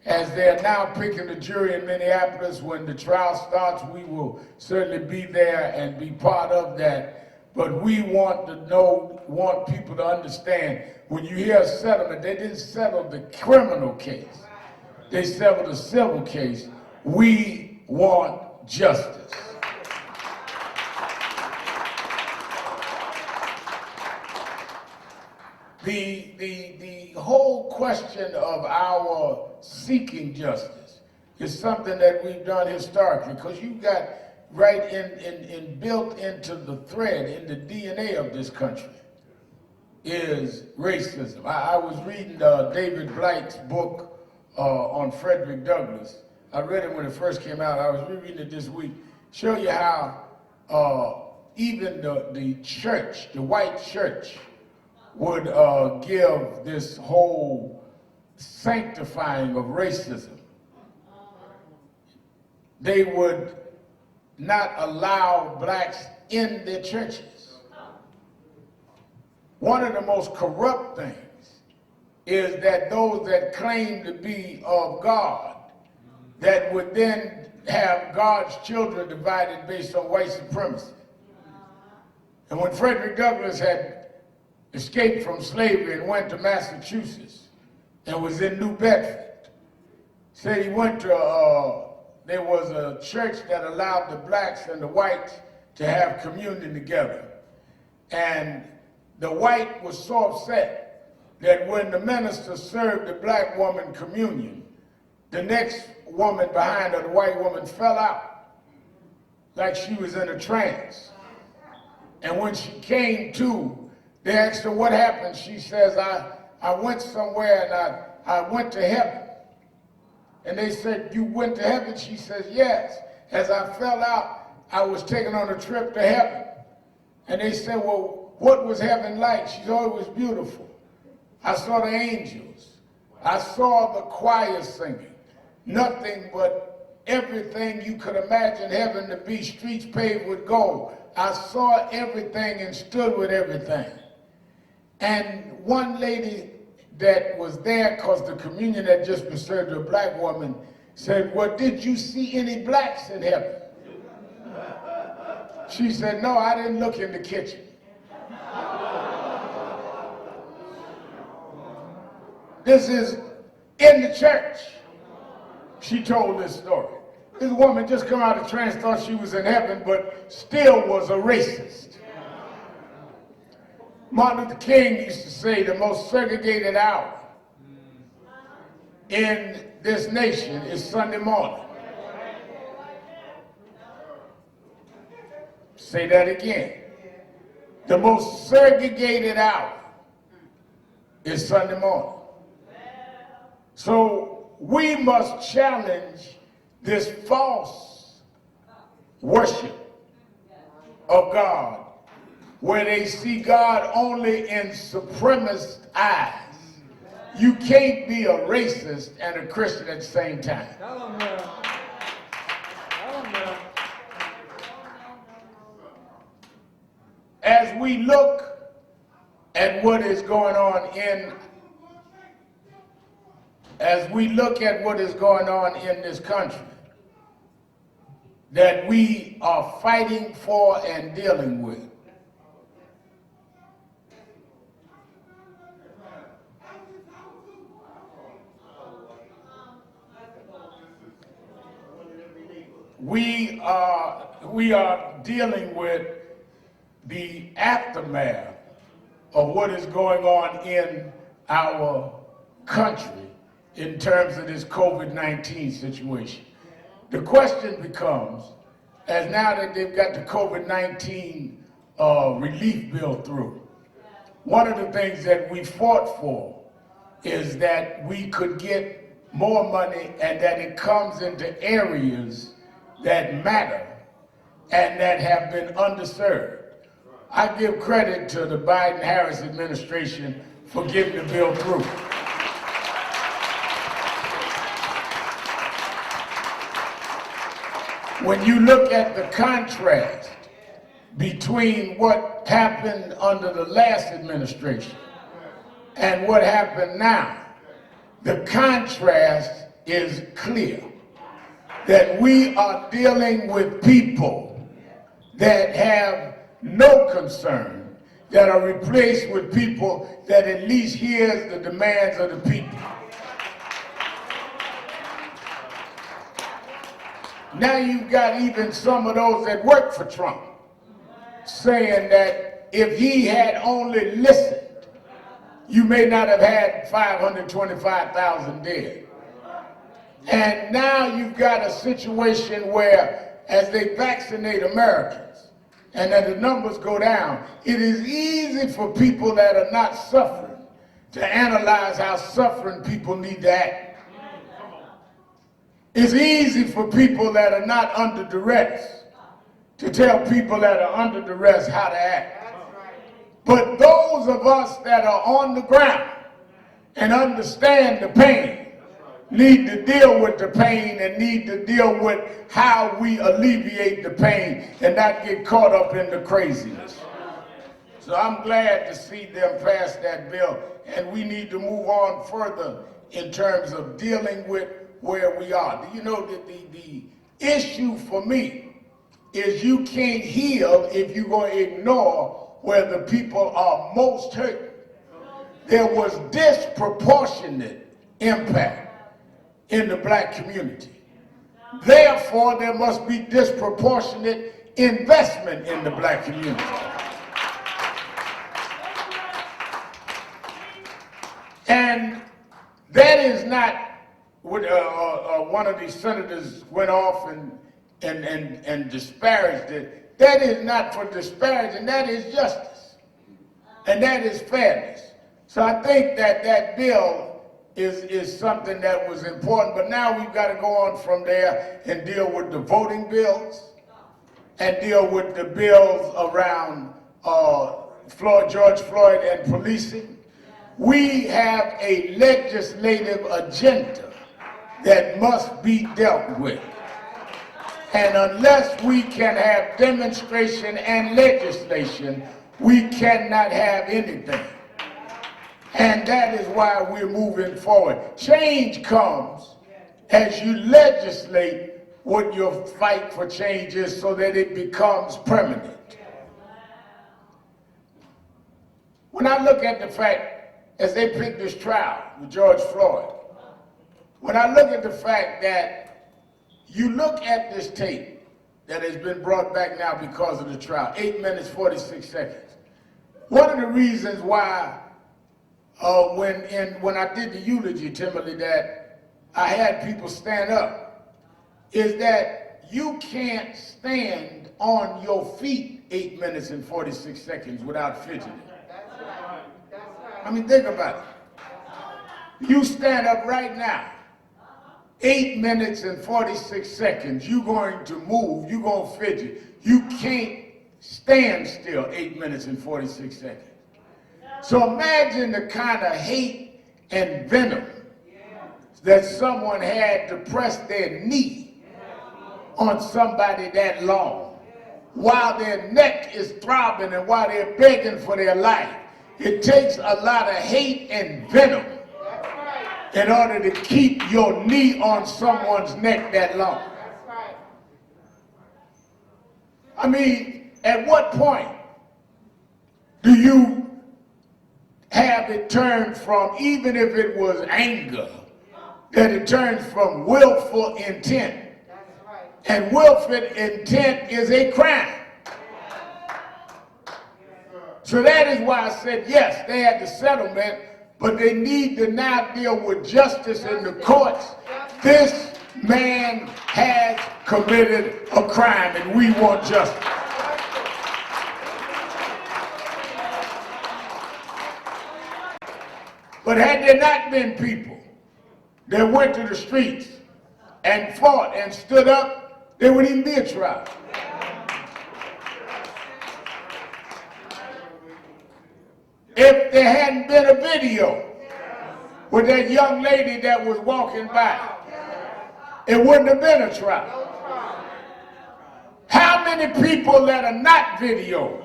As they're now picking the jury in Minneapolis, when the trial starts, we will certainly be there and be part of that. But we want people to understand, when you hear a settlement, they didn't settle the criminal case. They settled a civil case. We want justice. The whole question of our seeking justice is something that we've done historically, because you've got right in built into the thread, in the DNA of this country, is racism. I was reading David Blight's book on Frederick Douglass. I read it when it first came out. I was rereading it this week. Show you how even the church, the white church, would give this whole sanctifying of racism. They would not allow blacks in their churches. One of the most corrupt things is that those that claim to be of God, that would then have God's children divided based on white supremacy. And when Frederick Douglass had escaped from slavery and went to Massachusetts and was in New Bedford. Said he went to, there was a church that allowed the blacks and the whites to have communion together. And the white was so upset that when the minister served the black woman communion, the next woman behind her, the white woman, fell out like she was in a trance. And when she came to, they asked her what happened. She says, I went somewhere and I went to heaven. And they said, you went to heaven? She says, yes. As I fell out, I was taken on a trip to heaven. And they said, well, what was heaven like? She said, oh, it was beautiful. I saw the angels. I saw the choir singing. Nothing but everything you could imagine heaven to be, streets paved with gold. I saw everything and stood with everything. And one lady that was there, because the communion had just been served to a black woman, said, well, did you see any blacks in heaven? She said, no, I didn't look in the kitchen. This is in the church. She told this story. This woman just come out of trance, thought she was in heaven, but still was a racist. Martin Luther King used to say the most segregated hour in this nation is Sunday morning. Say that again. The most segregated hour is Sunday morning. So we must challenge this false worship of God, where they see God only in supremacist eyes. You can't be a racist and a Christian at the same time. As we look at what is going on in this country that we are fighting for and dealing with, we are dealing with the aftermath of what is going on in our country in terms of this COVID-19 situation. The question becomes, as now that they've got the COVID-19 relief bill through, one of the things that we fought for is that we could get more money and that it comes into areas that matter and that have been underserved. I give credit to the Biden-Harris administration for getting the bill through. When you look at the contrast between what happened under the last administration and what happened now, the contrast is clear. That we are dealing with people that have no concern, that are replaced with people that at least hears the demands of the people. Now you've got even some of those that work for Trump saying that if he had only listened, you may not have had 525,000 dead. And now you've got a situation where as they vaccinate Americans and that the numbers go down, it is easy for people that are not suffering to analyze how suffering people need to act. It's easy for people that are not under duress to tell people that are under duress how to act. But those of us that are on the ground and understand the pain need to deal with the pain and need to deal with how we alleviate the pain and not get caught up in the craziness. So I'm glad to see them pass that bill, and we need to move on further in terms of dealing with where we are. You know, the issue for me is you can't heal if you're going to ignore where the people are most hurt, there was disproportionate impact in the black community. Therefore, there must be disproportionate investment in the black community. And that is not what one of these senators went off and disparaged it. That is not for disparaging, that is justice. And that is fairness. So I think that that bill is something that was important, but now we've got to go on from there and deal with the voting bills and deal with the bills around George Floyd and policing. We have a legislative agenda that must be dealt with. And unless we can have demonstration and legislation, we cannot have anything. And that is why we're moving forward. Change comes as you legislate what your fight for change is so that it becomes permanent. When I look at the fact, as they pick this trial with George Floyd, when I look at the fact that you look at this tape that has been brought back now because of the trial, 8 minutes, 46 seconds. One of the reasons why when I did the eulogy, Timothy, that I had people stand up, is that you can't stand on your feet 8 minutes and 46 seconds without fidgeting. That's right. That's right. I mean, think about it. You stand up right now, 8 minutes and 46 seconds, you're going to move, you're going to fidget. You can't stand still 8 minutes and 46 seconds. So imagine the kind of hate and venom that someone had to press their knee on somebody that long while their neck is throbbing and while they're begging for their life. It takes a lot of hate and venom in order to keep your knee on someone's neck that long. I mean, at what point do you have it turned from, even if it was anger, that it turns from willful intent? And willful intent is a crime. So that is why I said, yes, they had the settlement, but they need to now deal with justice in the courts. This man has committed a crime and we want justice. But had there not been people that went to the streets and fought and stood up, there wouldn't even be a trial. If there hadn't been a video with that young lady that was walking by, it wouldn't have been a trial. How many people that are not videoed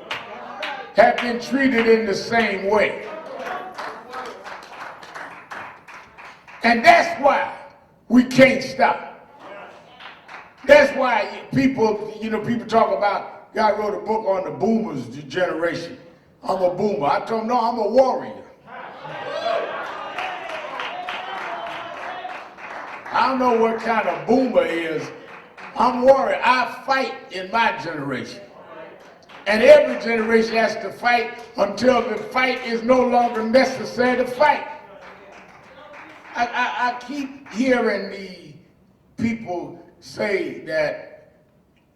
have been treated in the same way? And that's why we can't stop. That's why people talk about, God wrote a book on the boomers generation. I'm a boomer. I told him, no, I'm a warrior. I don't know what kind of boomer is. I'm a warrior. I fight in my generation. And every generation has to fight until the fight is no longer necessary to fight. I keep hearing the people say that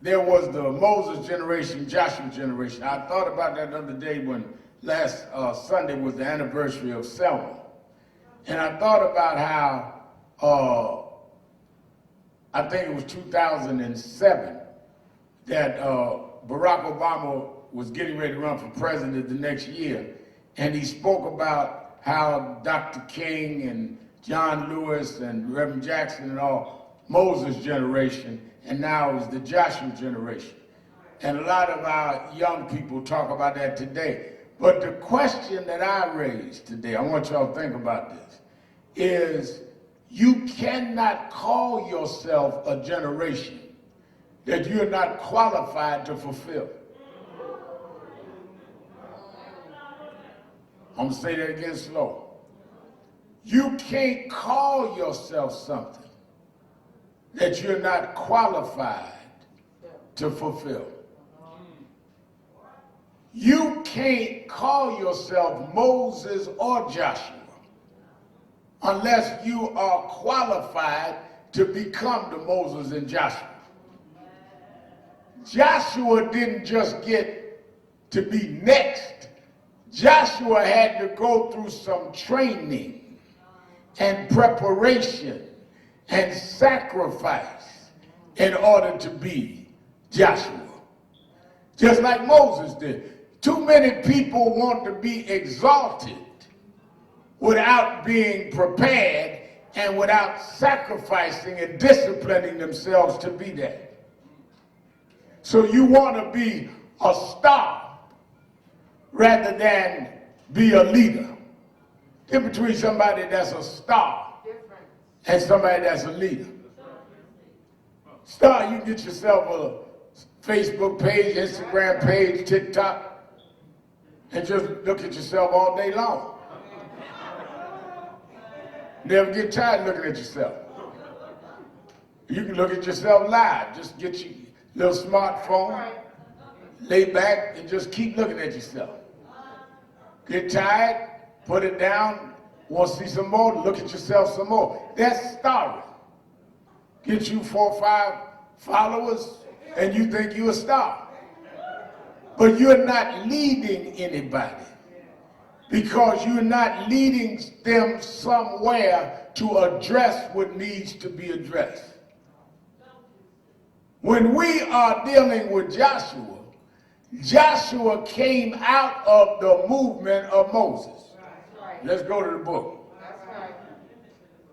there was the Moses generation, Joshua generation. I thought about that the other day when last Sunday was the anniversary of Selma. And I thought about how, I think it was 2007, that Barack Obama was getting ready to run for president the next year. And he spoke about how Dr. King and John Lewis and Reverend Jackson and all, Moses generation, and now is the Joshua generation. And a lot of our young people talk about that today. But the question that I raised today, I want y'all to think about this, is you cannot call yourself a generation that you're not qualified to fulfill. I'm gonna say that again slow. You can't call yourself something that you're not qualified to fulfill. You can't call yourself Moses or Joshua unless you are qualified to become the Moses and Joshua. Joshua didn't just get to be next. Joshua had to go through some training and preparation and sacrifice in order to be Joshua. Just like Moses did. Too many people want to be exalted without being prepared and without sacrificing and disciplining themselves to be that. So you want to be a star rather than be a leader. In between somebody that's a star and somebody that's a leader. Star, you get yourself a Facebook page, Instagram page, TikTok, and just look at yourself all day long. Never get tired looking at yourself. You can look at yourself live. Just get your little smartphone, lay back, and just keep looking at yourself. Get tired, put it down, want to see some more, look at yourself some more. That's starring. Get you 4 or 5 followers, and you think you're a star. But you're not leading anybody because you're not leading them somewhere to address what needs to be addressed. When we are dealing with Joshua, Joshua came out of the movement of Moses. Let's go to the book.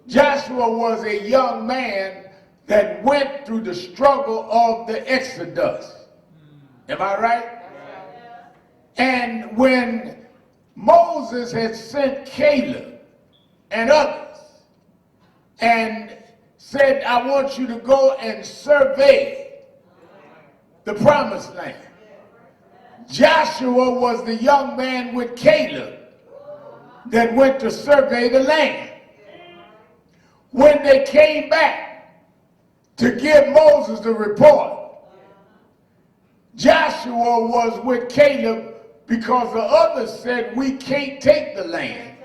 Joshua was a young man that went through the struggle of the Exodus. Am I right? And when Moses had sent Caleb and others and said, I want you to go and survey the promised land. Joshua was the young man with Caleb that went to survey the land. When they came back to give Moses the report, Joshua was with Caleb because the others said, we can't take the land.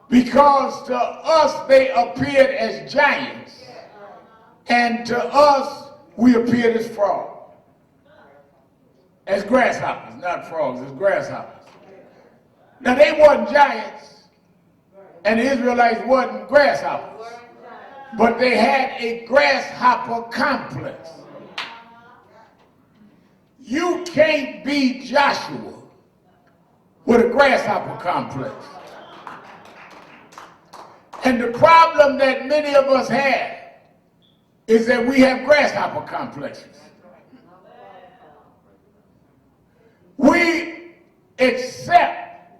Because to us they appeared as giants, and to us we appeared as frogs. As grasshoppers, not frogs, as grasshoppers. Now they weren't giants, and the Israelites wasn't grasshoppers, but they had a grasshopper complex. You can't be Joshua with a grasshopper complex. And the problem that many of us have is that we have grasshopper complexes. We accept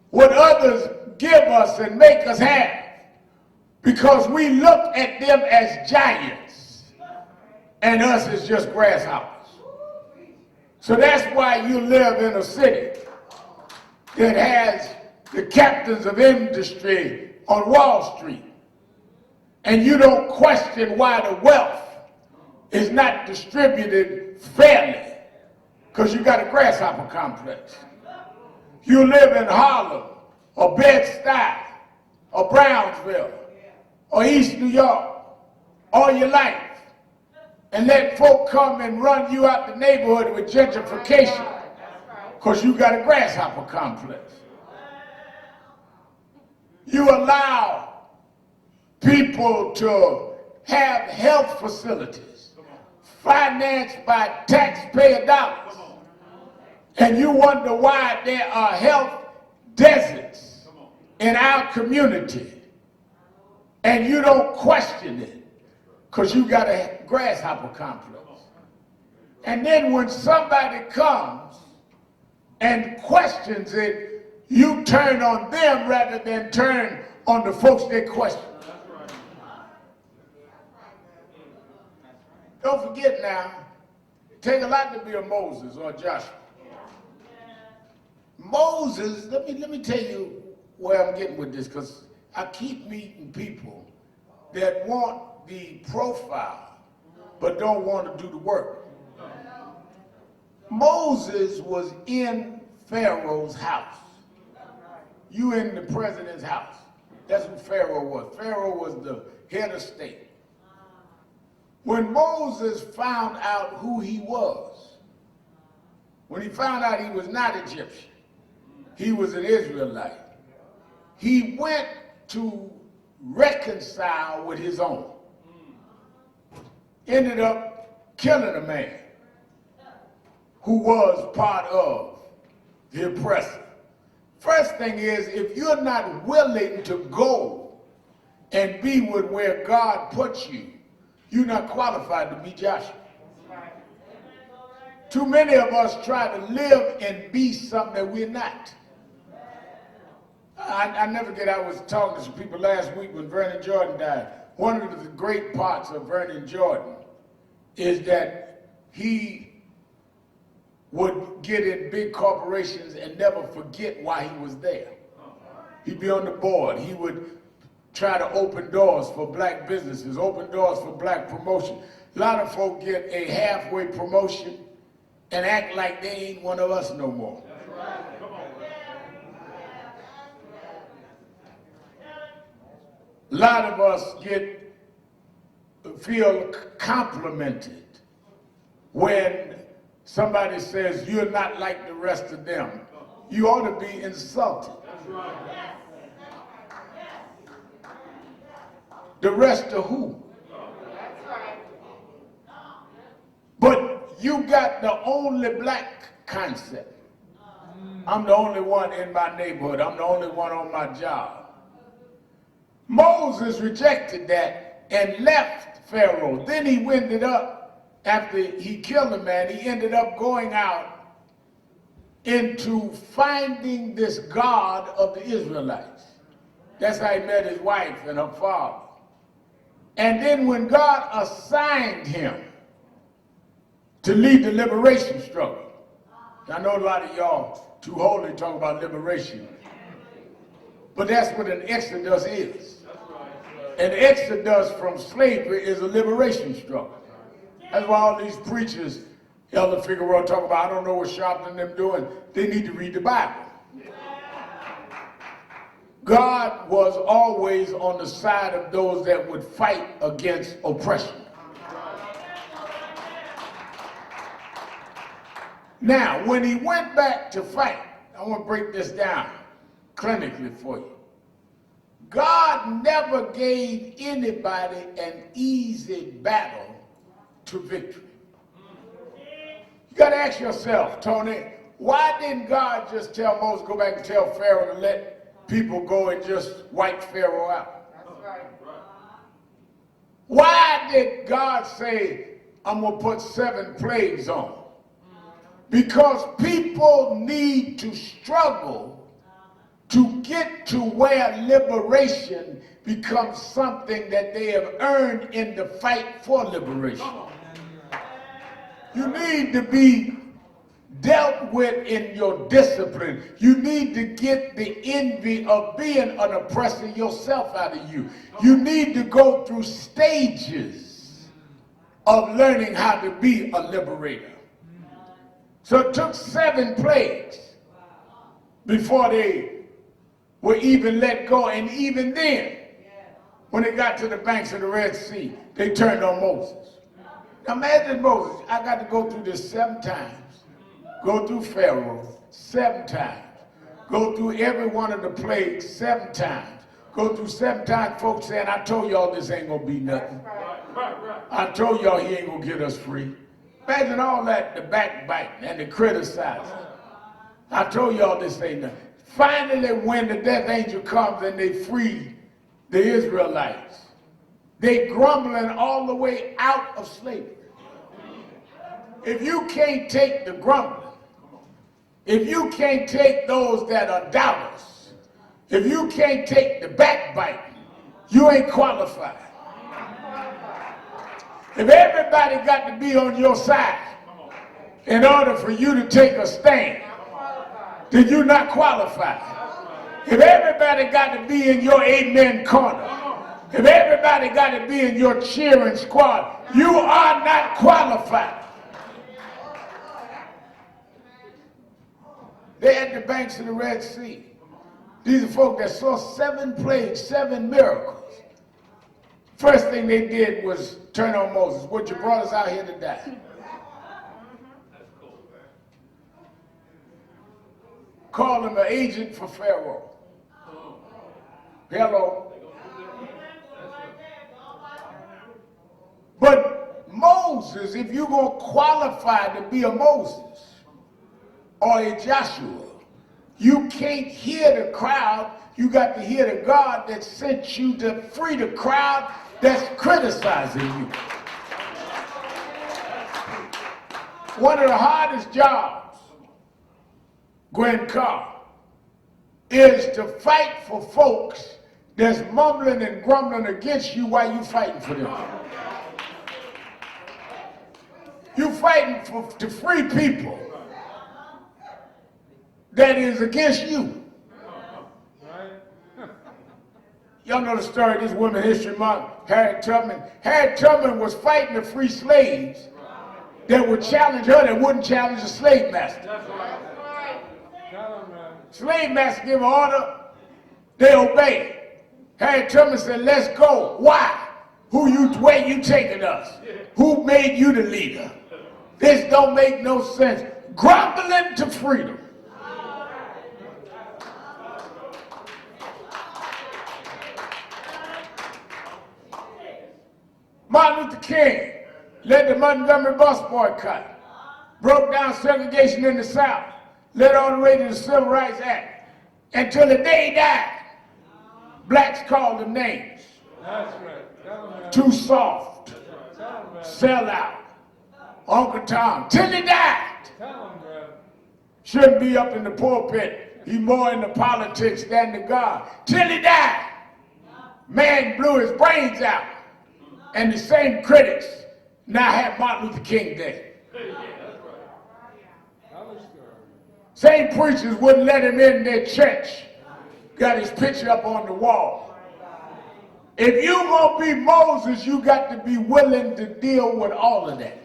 what others give us and make us have because we look at them as giants and us as just grasshoppers. So that's why you live in a city that has the captains of industry on Wall Street, and you don't question why the wealth is not distributed fairly because you got a grasshopper complex. You live in Harlem or Bed-Stuy or Brownsville or East New York all your life and let folk come and run you out the neighborhood with gentrification because you got a grasshopper complex. You allow people to have health facilities financed by taxpayer dollars, and you wonder why there are health deserts in our community, and you don't question it because you got a grasshopper complex. And then when somebody comes and questions it, you turn on them rather than turn on the folks they question. Don't forget now, it takes a lot to be a Moses or a Joshua. Moses, let me tell you where I'm getting with this, because I keep meeting people that want the profile but don't want to do the work. Moses was in Pharaoh's house. You in the president's house. That's who Pharaoh was. Pharaoh was the head of state. When Moses found out who he was, when he found out he was not Egyptian, he was an Israelite, he went to reconcile with his own. Ended up killing a man who was part of the oppressor. First thing is, if you're not willing to go and be with where God puts you, you're not qualified to be Joshua. Too many of us try to live and be something that we're not. I never get, I was talking to some people last week when Vernon Jordan died. One of the great parts of Vernon Jordan is that he would get in big corporations and never forget why he was there. He'd be on the board. He would try to open doors for black businesses, open doors for black promotion. A lot of folk get a halfway promotion and act like they ain't one of us no more. A lot of us feel complimented when somebody says you're not like the rest of them. You ought to be insulted. The rest of who? But you got the only black concept. I'm the only one in my neighborhood. I'm the only one on my job. Moses rejected that and left Pharaoh. Then he ended up, after he killed a man, he ended up going out into finding this God of the Israelites. That's how he met his wife and her father. And then when God assigned him to lead the liberation struggle, I know a lot of y'all too holy talk about liberation, but that's what an exodus is. An exodus from slavery is a liberation struggle. That's why all these preachers, Elder Figueroa, talk about, I don't know what Sharpton and them doing. They need to read the Bible. God was always on the side of those that would fight against oppression. Now, when he went back to fight, I want to break this down clinically for you. God never gave anybody an easy battle to victory. You got to ask yourself, Tony, why didn't God just tell Moses, go back and tell Pharaoh to let people go and just wipe Pharaoh out? That's right. Why did God say, I'm going to put 7 plagues on? Because people need to struggle to get to where liberation becomes something that they have earned in the fight for liberation. You need to be dealt with in your discipline. You need to get the envy of being an oppressor yourself out of you. You need to go through stages of learning how to be a liberator. So it took 7 plagues before they were even let go. And even then, when they got to the banks of the Red Sea, they turned on Moses. Now imagine Moses, I got to go through this 7 times. Go through Pharaoh 7 times. Go through every one of the plagues 7 times. Go through 7 times folks saying, I told y'all this ain't going to be nothing. I told y'all he ain't going to get us free. Imagine all that, the backbiting and the criticizing. I told y'all this ain't nothing. Finally, when the death angel comes and they free the Israelites, they grumbling all the way out of slavery. If you can't take the grumbling, if you can't take those that are doubters, if you can't take the backbiting, you ain't qualified. If everybody got to be on your side in order for you to take a stand, then you're not qualified. If everybody got to be in your amen corner, if everybody got to be in your cheering squad, you are not qualified. They're at the banks of the Red Sea. These are folk that saw 7 plagues, 7 miracles. First thing they did was turn on Moses. What, you brought us out here to die? Call him an agent for Pharaoh. Hello. But Moses, if you're going to qualify to be a Moses or a Joshua, you can't hear the crowd. You got to hear the God that sent you to free the crowd that's criticizing you. One of the hardest jobs, Gwen Carr, is to fight for folks that's mumbling and grumbling against you while you fighting for them. You fighting to free people that is against you. Y'all know the story of this Women's History Month, Harriet Tubman. Harriet Tubman was fighting to free slaves that would challenge her, that wouldn't challenge the slave master. Slave master give an order, they obey. Harriet Tubman said, let's go. Why? Where you taking us? Who made you the leader? This don't make no sense. Grumbling to freedom. Martin Luther King led the Montgomery bus boycott, broke down segregation in the South, led all the way to the Civil Rights Act. Until the day he died, blacks called him names. That's right. Too soft, sell out, Uncle Tom, till he died. Shouldn't be up in the pulpit. He more into politics than to God. Till he died. Man blew his brains out. And the same critics now have Martin Luther King Day. Same preachers wouldn't let him in their church. Got his picture up on the wall. If you gonna be Moses, you got to be willing to deal with all of that.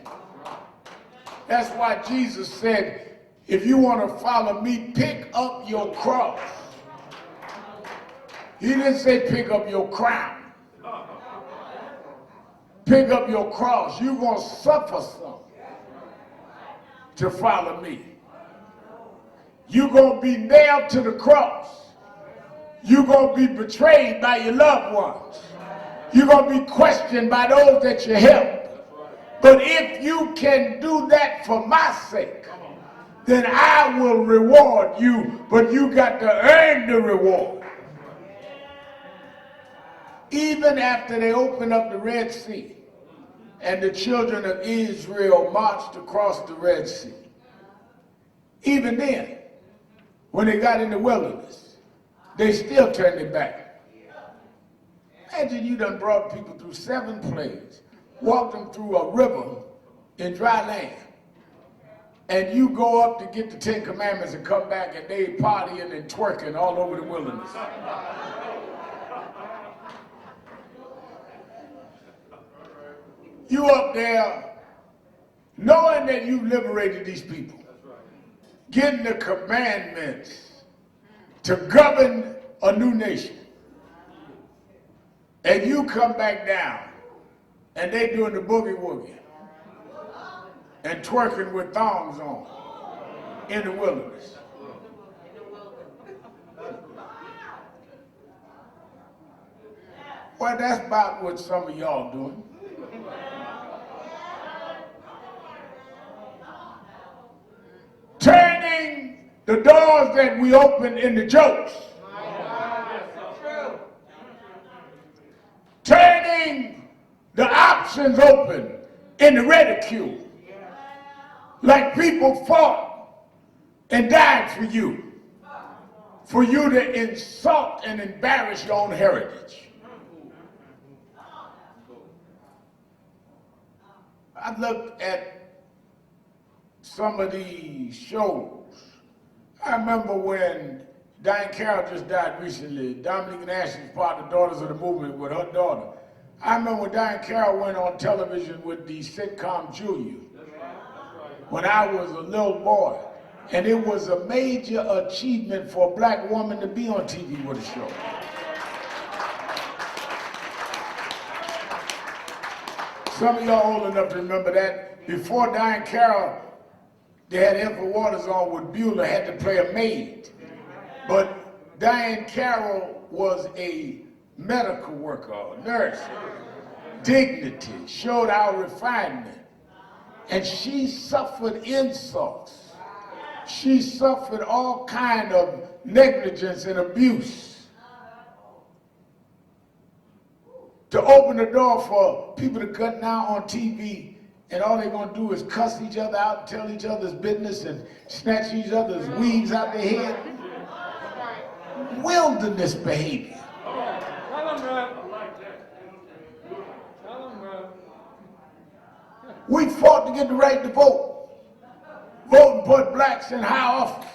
That's why Jesus said, if you want to follow me, pick up your cross. He didn't say pick up your crown. Pick up your cross. You're going to suffer some to follow me. You're going to be nailed to the cross. You're going to be betrayed by your loved ones. You're going to be questioned by those that you help. But if you can do that for my sake, then I will reward you, but you got to earn the reward. Even after they opened up the Red Sea and the children of Israel marched across the Red Sea, even then, when they got in the wilderness, they still turned it back. Imagine you done brought people through 7 plagues, walked them through a river in dry land, and you go up to get the 10 Commandments and come back and they partying and twerking all over the wilderness. You up there knowing that you liberated these people, getting the commandments to govern a new nation, and you come back down and they doing the boogie woogie and twerking with thongs on in the wilderness. Well, that's about what some of y'all doing. Turning the doors that we open into jokes. Turning the options open into ridicule. Like people fought and died for you to insult and embarrass your own heritage. I looked at some of these shows. I remember when Diane Carroll just died recently. Dominique Nash's partner, Daughters of the Movement, with her daughter. I remember when Diane Carroll went on television with the sitcom Julia, when I was a little boy. And it was a major achievement for a black woman to be on TV with a show. Some of y'all old enough to remember that. Before Diane Carroll, they had Edward Waters on with Beulah, had to play a maid. But Diane Carroll was a medical worker, a nurse. Dignity, showed our refinement. And she suffered insults. She suffered all kind of negligence and abuse. To open the door for people to cut now on TV, and all they're gonna do is cuss each other out, and tell each other's business, and snatch each other's weaves out their head. Wilderness behavior. We fought to get the right to vote. Vote and put blacks in high office.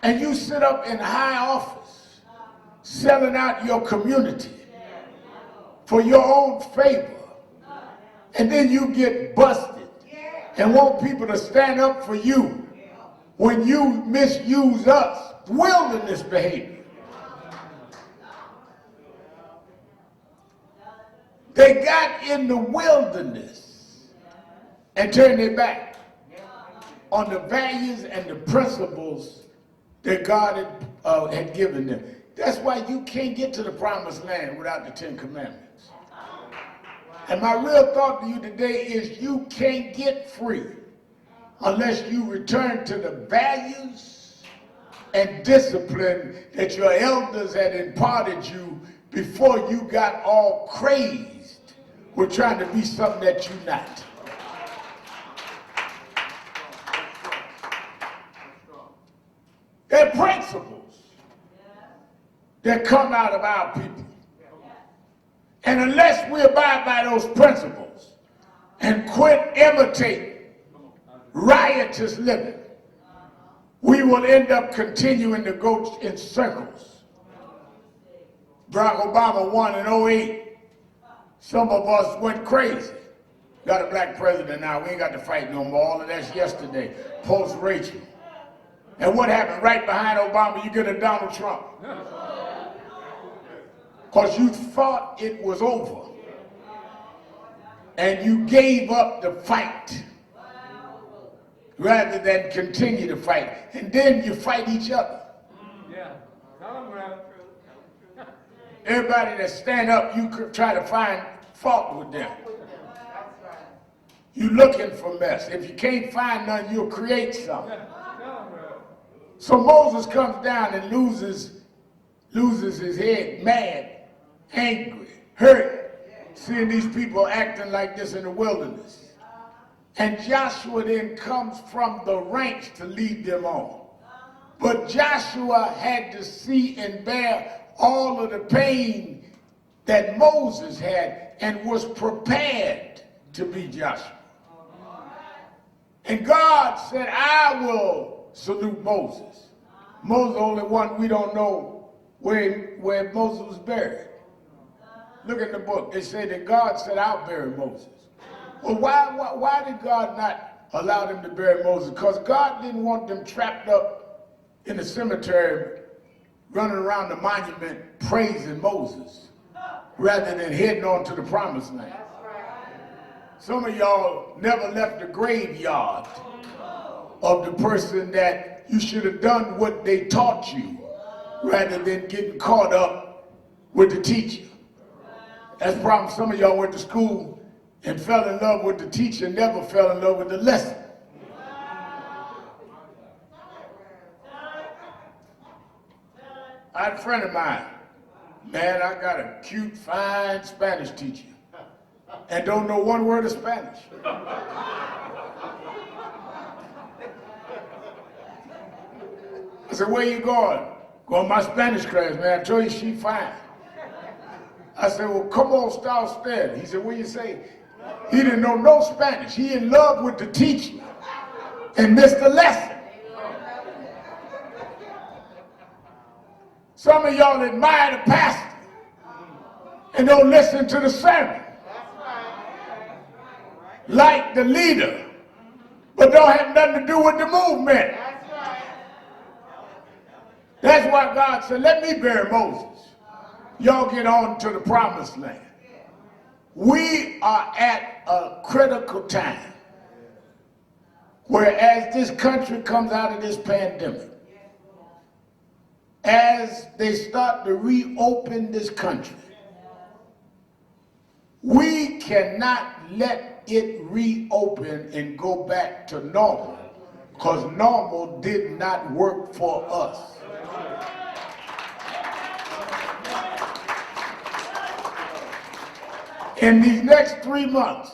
And you sit up in high office selling out your community for your own favor. And then you get busted and want people to stand up for you when you misuse us. Wilderness behavior. They got in the wilderness and turned their back on the values and the principles that God had given them. That's why you can't get to the promised land without the 10 Commandments. And my real thought to you today is you can't get free unless you return to the values and discipline that your elders had imparted you before you got all crazed with trying to be something that you're not. They're principles that come out of our people. And unless we abide by those principles and quit imitating riotous living, we will end up continuing to go in circles. Barack Obama won in 2008. Some of us went crazy. Got a black president now. We ain't got to fight no more. All of that's yesterday, post-Rachel. And what happened right behind Obama? You get a Donald Trump. Because you thought it was over. And you gave up the fight rather than continue to fight. And then you fight each other. Everybody that stand up, you could try to find fault with them. You looking for mess. If you can't find none, you'll create something. So Moses comes down and loses his head, mad, angry, hurt, seeing these people acting like this in the wilderness. And Joshua then comes from the ranks to lead them on. But Joshua had to see and bear all of the pain that Moses had and was prepared to be Joshua. And God said, I will salute Moses. Moses, the only one we don't know where Moses was buried. Look at the book. They say that God said, I'll bury Moses. Well, why did God not allow them to bury Moses? Because God didn't want them trapped up in the cemetery running around the monument praising Moses rather than heading on to the promised land. Some of y'all never left the graveyard of the person that you should have done what they taught you rather than getting caught up with the teacher. That's the problem. Some of y'all went to school and fell in love with the teacher, never fell in love with the lesson. I had a friend of mine. Man, I got a cute, fine Spanish teacher and don't know one word of Spanish. I said, where you going? Going to my Spanish class, man. I told you she fine. I said, well, come on, start studying. He said, what you say? He didn't know no Spanish. He in love with the teacher and missed the lesson. Some of y'all admire the pastor and don't listen to the sermon. Like the leader, but don't have nothing to do with the movement. That's why God said, let me bury Moses. Y'all get on to the promised land. We are at a critical time where as this country comes out of this pandemic, as they start to reopen this country, we cannot let it reopen and go back to normal, because normal did not work for us. In these next 3 months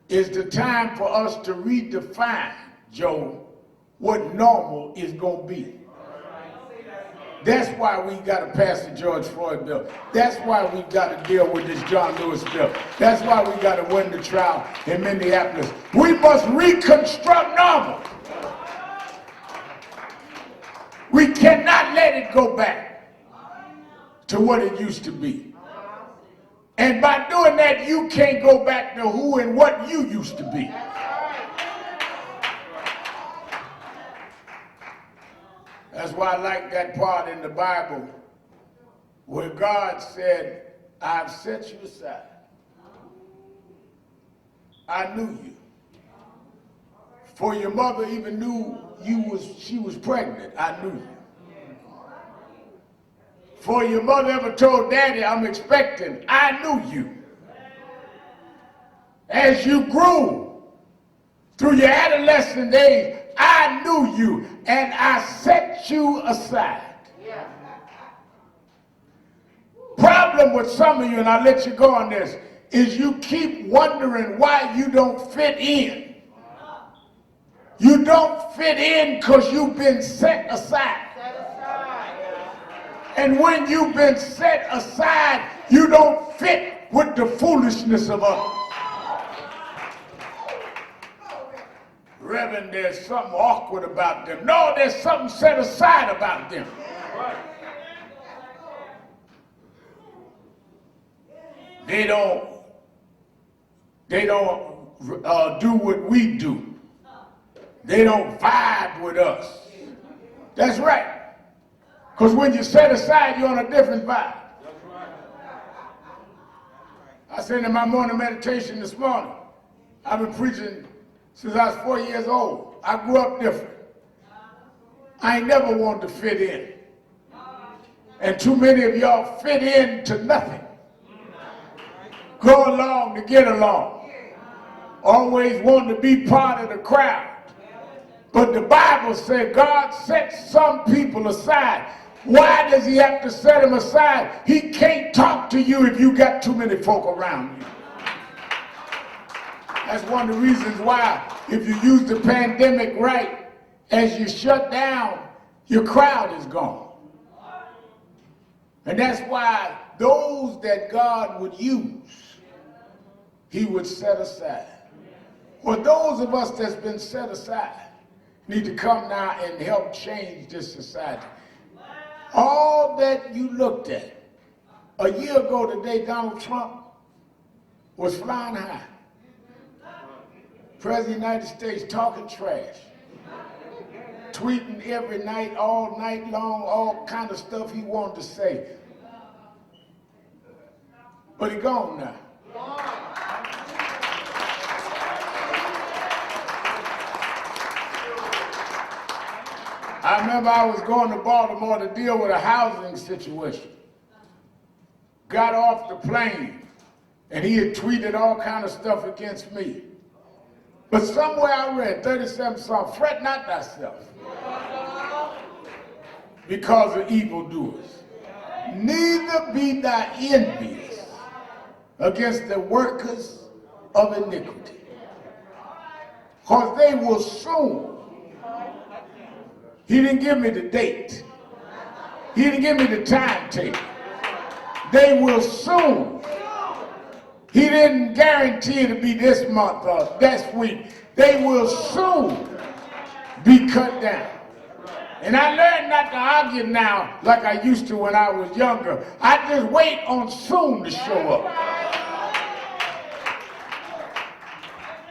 is the time for us to redefine, Joe, what normal is going to be. That's why we got to pass the George Floyd bill. That's why we got to deal with this John Lewis bill. That's why we got to win the trial in Minneapolis. We must reconstruct normal. We cannot let it go back to what it used to be. And by doing that, you can't go back to who and what you used to be. That's why I like that part in the Bible where God said, I've set you aside. I knew you. For your mother even knew she was pregnant. I knew you. For your mother ever told daddy, I'm expecting. I knew you. As you grew through your adolescent days, I knew you, and I set you aside. Problem with some of you, and I'll let you go on this, is you keep wondering why you don't fit in. You don't fit in because you've been set aside. And when you've been set aside, you don't fit with the foolishness of others. Reverend, there's something awkward about them. No, there's something set aside about them. They don't do what we do. They don't vibe with us. That's right. Because when you set aside, you're on a different vibe. I said in my morning meditation this morning, I've been preaching since I was 4 years old. I grew up different. I ain't never wanted to fit in. And too many of y'all fit in to nothing. Go along to get along. Always wanting to be part of the crowd. But the Bible said God sets some people aside. Why does he have to set them aside? He can't talk to you if you got too many folk around you. That's one of the reasons why, if you use the pandemic right, as you shut down, your crowd is gone. And that's why those that God would use, he would set aside. Well, those of us that's been set aside need to come now and help change this society. All that you looked at a year ago today, Donald Trump was flying high. President of the United States talking trash, tweeting every night, all night long, all kind of stuff he wanted to say. But he gone now. I remember I was going to Baltimore to deal with a housing situation. Got off the plane, and he had tweeted all kind of stuff against me. But somewhere I read 37 Psalms, fret not thyself because of evildoers. Neither be thou envious against the workers of iniquity, because they will soon. He didn't give me the date. He didn't give me the timetable. They will soon. He didn't guarantee it to be this month or this week. They will soon be cut down. And I learned not to argue now like I used to when I was younger. I just wait on soon to show up.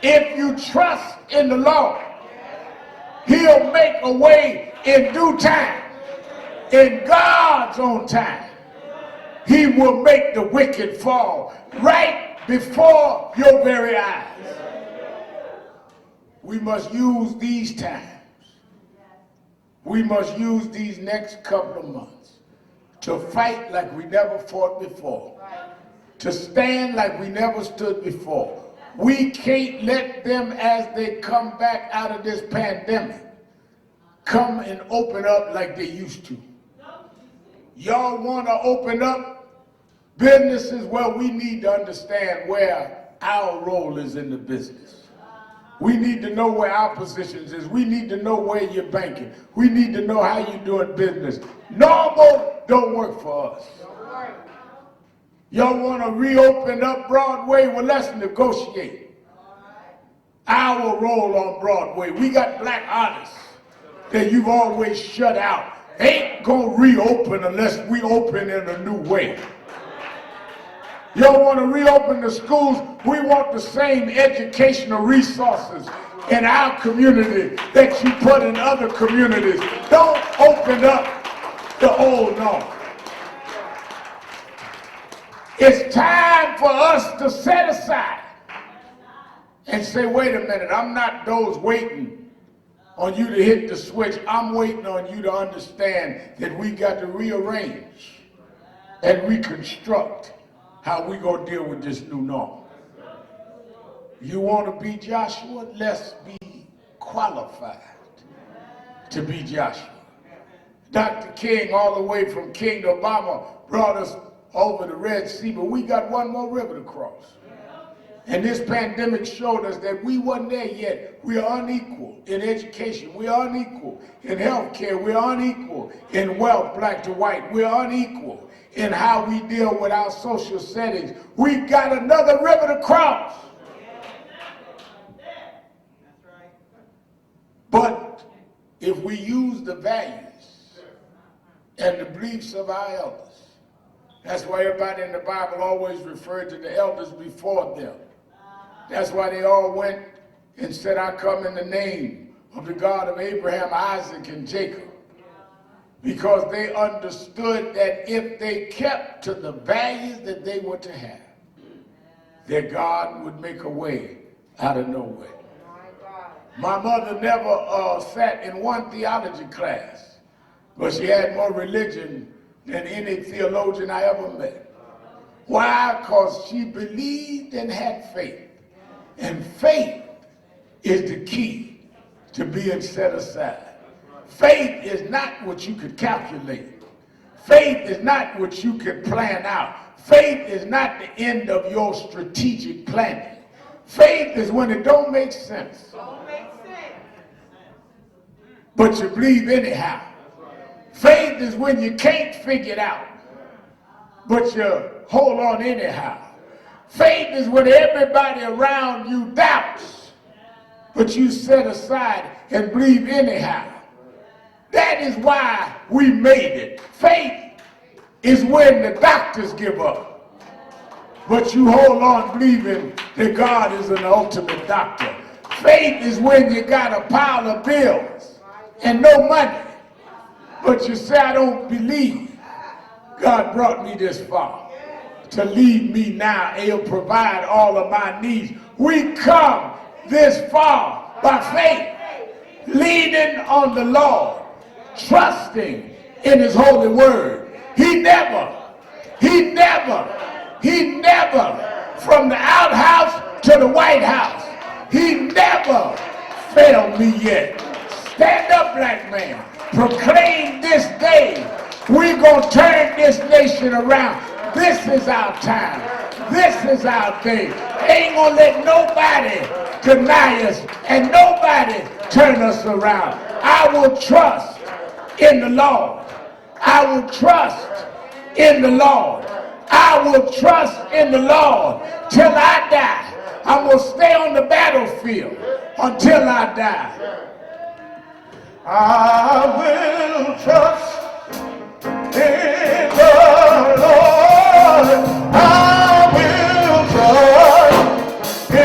If you trust in the Lord, He'll make a way in due time. In God's own time, He will make the wicked fall right before your very eyes. We must use these times. We must use these next couple of months to fight like we never fought before, to stand like we never stood before. We can't let them, as they come back out of this pandemic, come and open up like they used to. Y'all want to open up businesses? Well, we need to understand where our role is in the business. We need to know where our positions is. We need to know where you're banking. We need to know how you're doing business. Normal don't work for us. Y'all want to reopen up Broadway? Well, let's negotiate our role on Broadway. We got black artists that you've always shut out. Ain't gonna reopen unless we open in a new way. Y'all want to reopen the schools? We want the same educational resources in our community that you put in other communities. Don't open up the old norm. It's time for us to set aside and say, wait a minute, I'm not those waiting on you to hit the switch. I'm waiting on you to understand that we got to rearrange and reconstruct how we gonna deal with this new norm. You want to be Joshua? Let's be qualified to be Joshua. Dr. King, all the way from King to Obama, brought us over the Red Sea, but we got one more river to cross. And this pandemic showed us that we wasn't there yet. We are unequal in education. We are unequal in healthcare. We are unequal in wealth, black to white. We are unequal in how we deal with our social settings. We got another river to cross. But if we use the values and the beliefs of our elders, that's why everybody in the Bible always referred to the elders before them. That's why they all went and said, I come in the name of the God of Abraham, Isaac, and Jacob. Because they understood that if they kept to the values that they were to have, that God would make a way out of nowhere. My mother never sat in one theology class, but she had more religion than any theologian I ever met. Why? Because she believed and had faith. And faith is the key to being set aside. Faith is not what you could calculate. Faith is not what you could plan out. Faith is not the end of your strategic planning. Faith is when it don't make sense. But you believe anyhow. Faith is when you can't figure it out, but you hold on anyhow. Faith is when everybody around you doubts, but you set aside and believe anyhow. That is why we made it. Faith is when the doctors give up, but you hold on believing that God is an ultimate doctor. Faith is when you got a pile of bills and no money, but you say, I don't believe God brought me this far to lead me now. He'll provide all of my needs. We come this far by faith, leaning on the Lord, trusting in His holy word. He never, from the outhouse to the White House, He never failed me yet. Stand up, black man. Proclaim this day. We're going to turn this nation around. This is our time. This is our day. Ain't going to let nobody deny us and nobody turn us around. I will trust in the Lord. I will trust in the Lord. I will trust in the Lord till I die. I'm going to stay on the battlefield until I die. I will trust in the Lord. I will trust in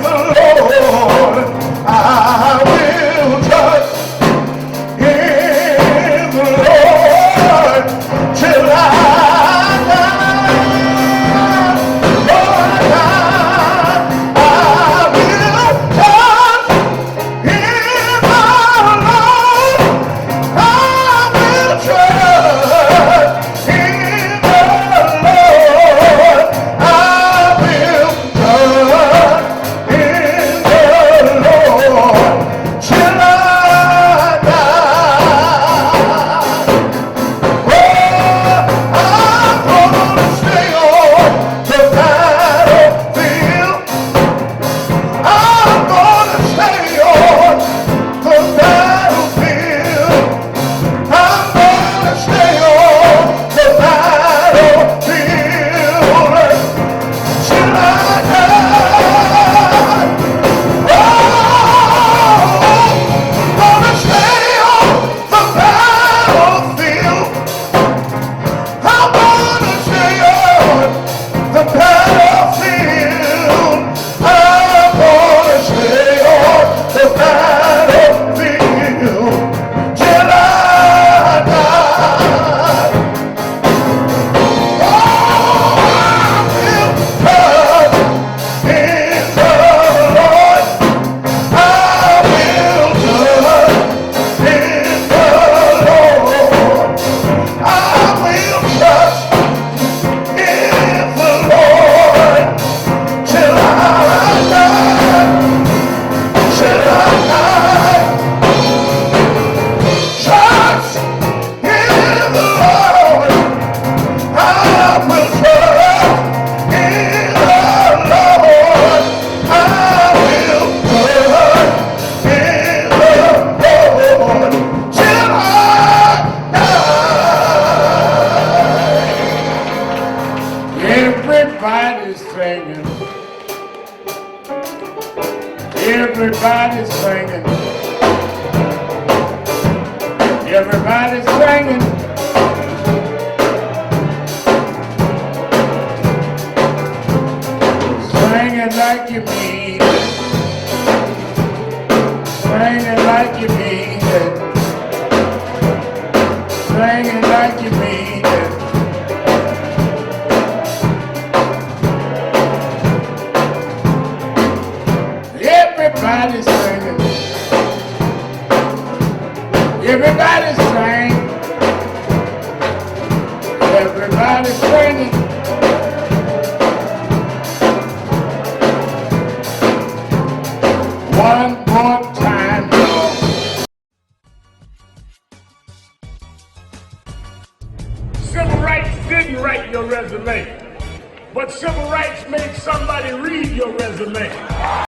the Lord. I will trust in the Lord till I die. Lord, I will trust in the Lord. I will trust in the Lord. I will trust in the Lord till I die. Oh, I'm gonna stay on the battlefield. I'm gonna stay on the battlefield. I'm gonna stay on the battlefield till I die. Oh, gonna stay on the battlefield. I'm gonna stay on the battlefield. I'm gonna stay on the battlefield till I die. Oh, I will trust in the Lord. I will trust in the Lord. I will trust in the Lord till I die. Till I die. Trust in the Lord. I will trust in the Lord. I will trust in the Lord till I die. Everybody's singing. Everybody's singing. Everybody's singing. Singing like you mean it. Singing like you mean it. Singing like you mean it. Everybody's singing. Everybody's singing. Everybody's singing. One more time, y'all. Civil rights didn't write your resume, but civil rights made somebody read your resume.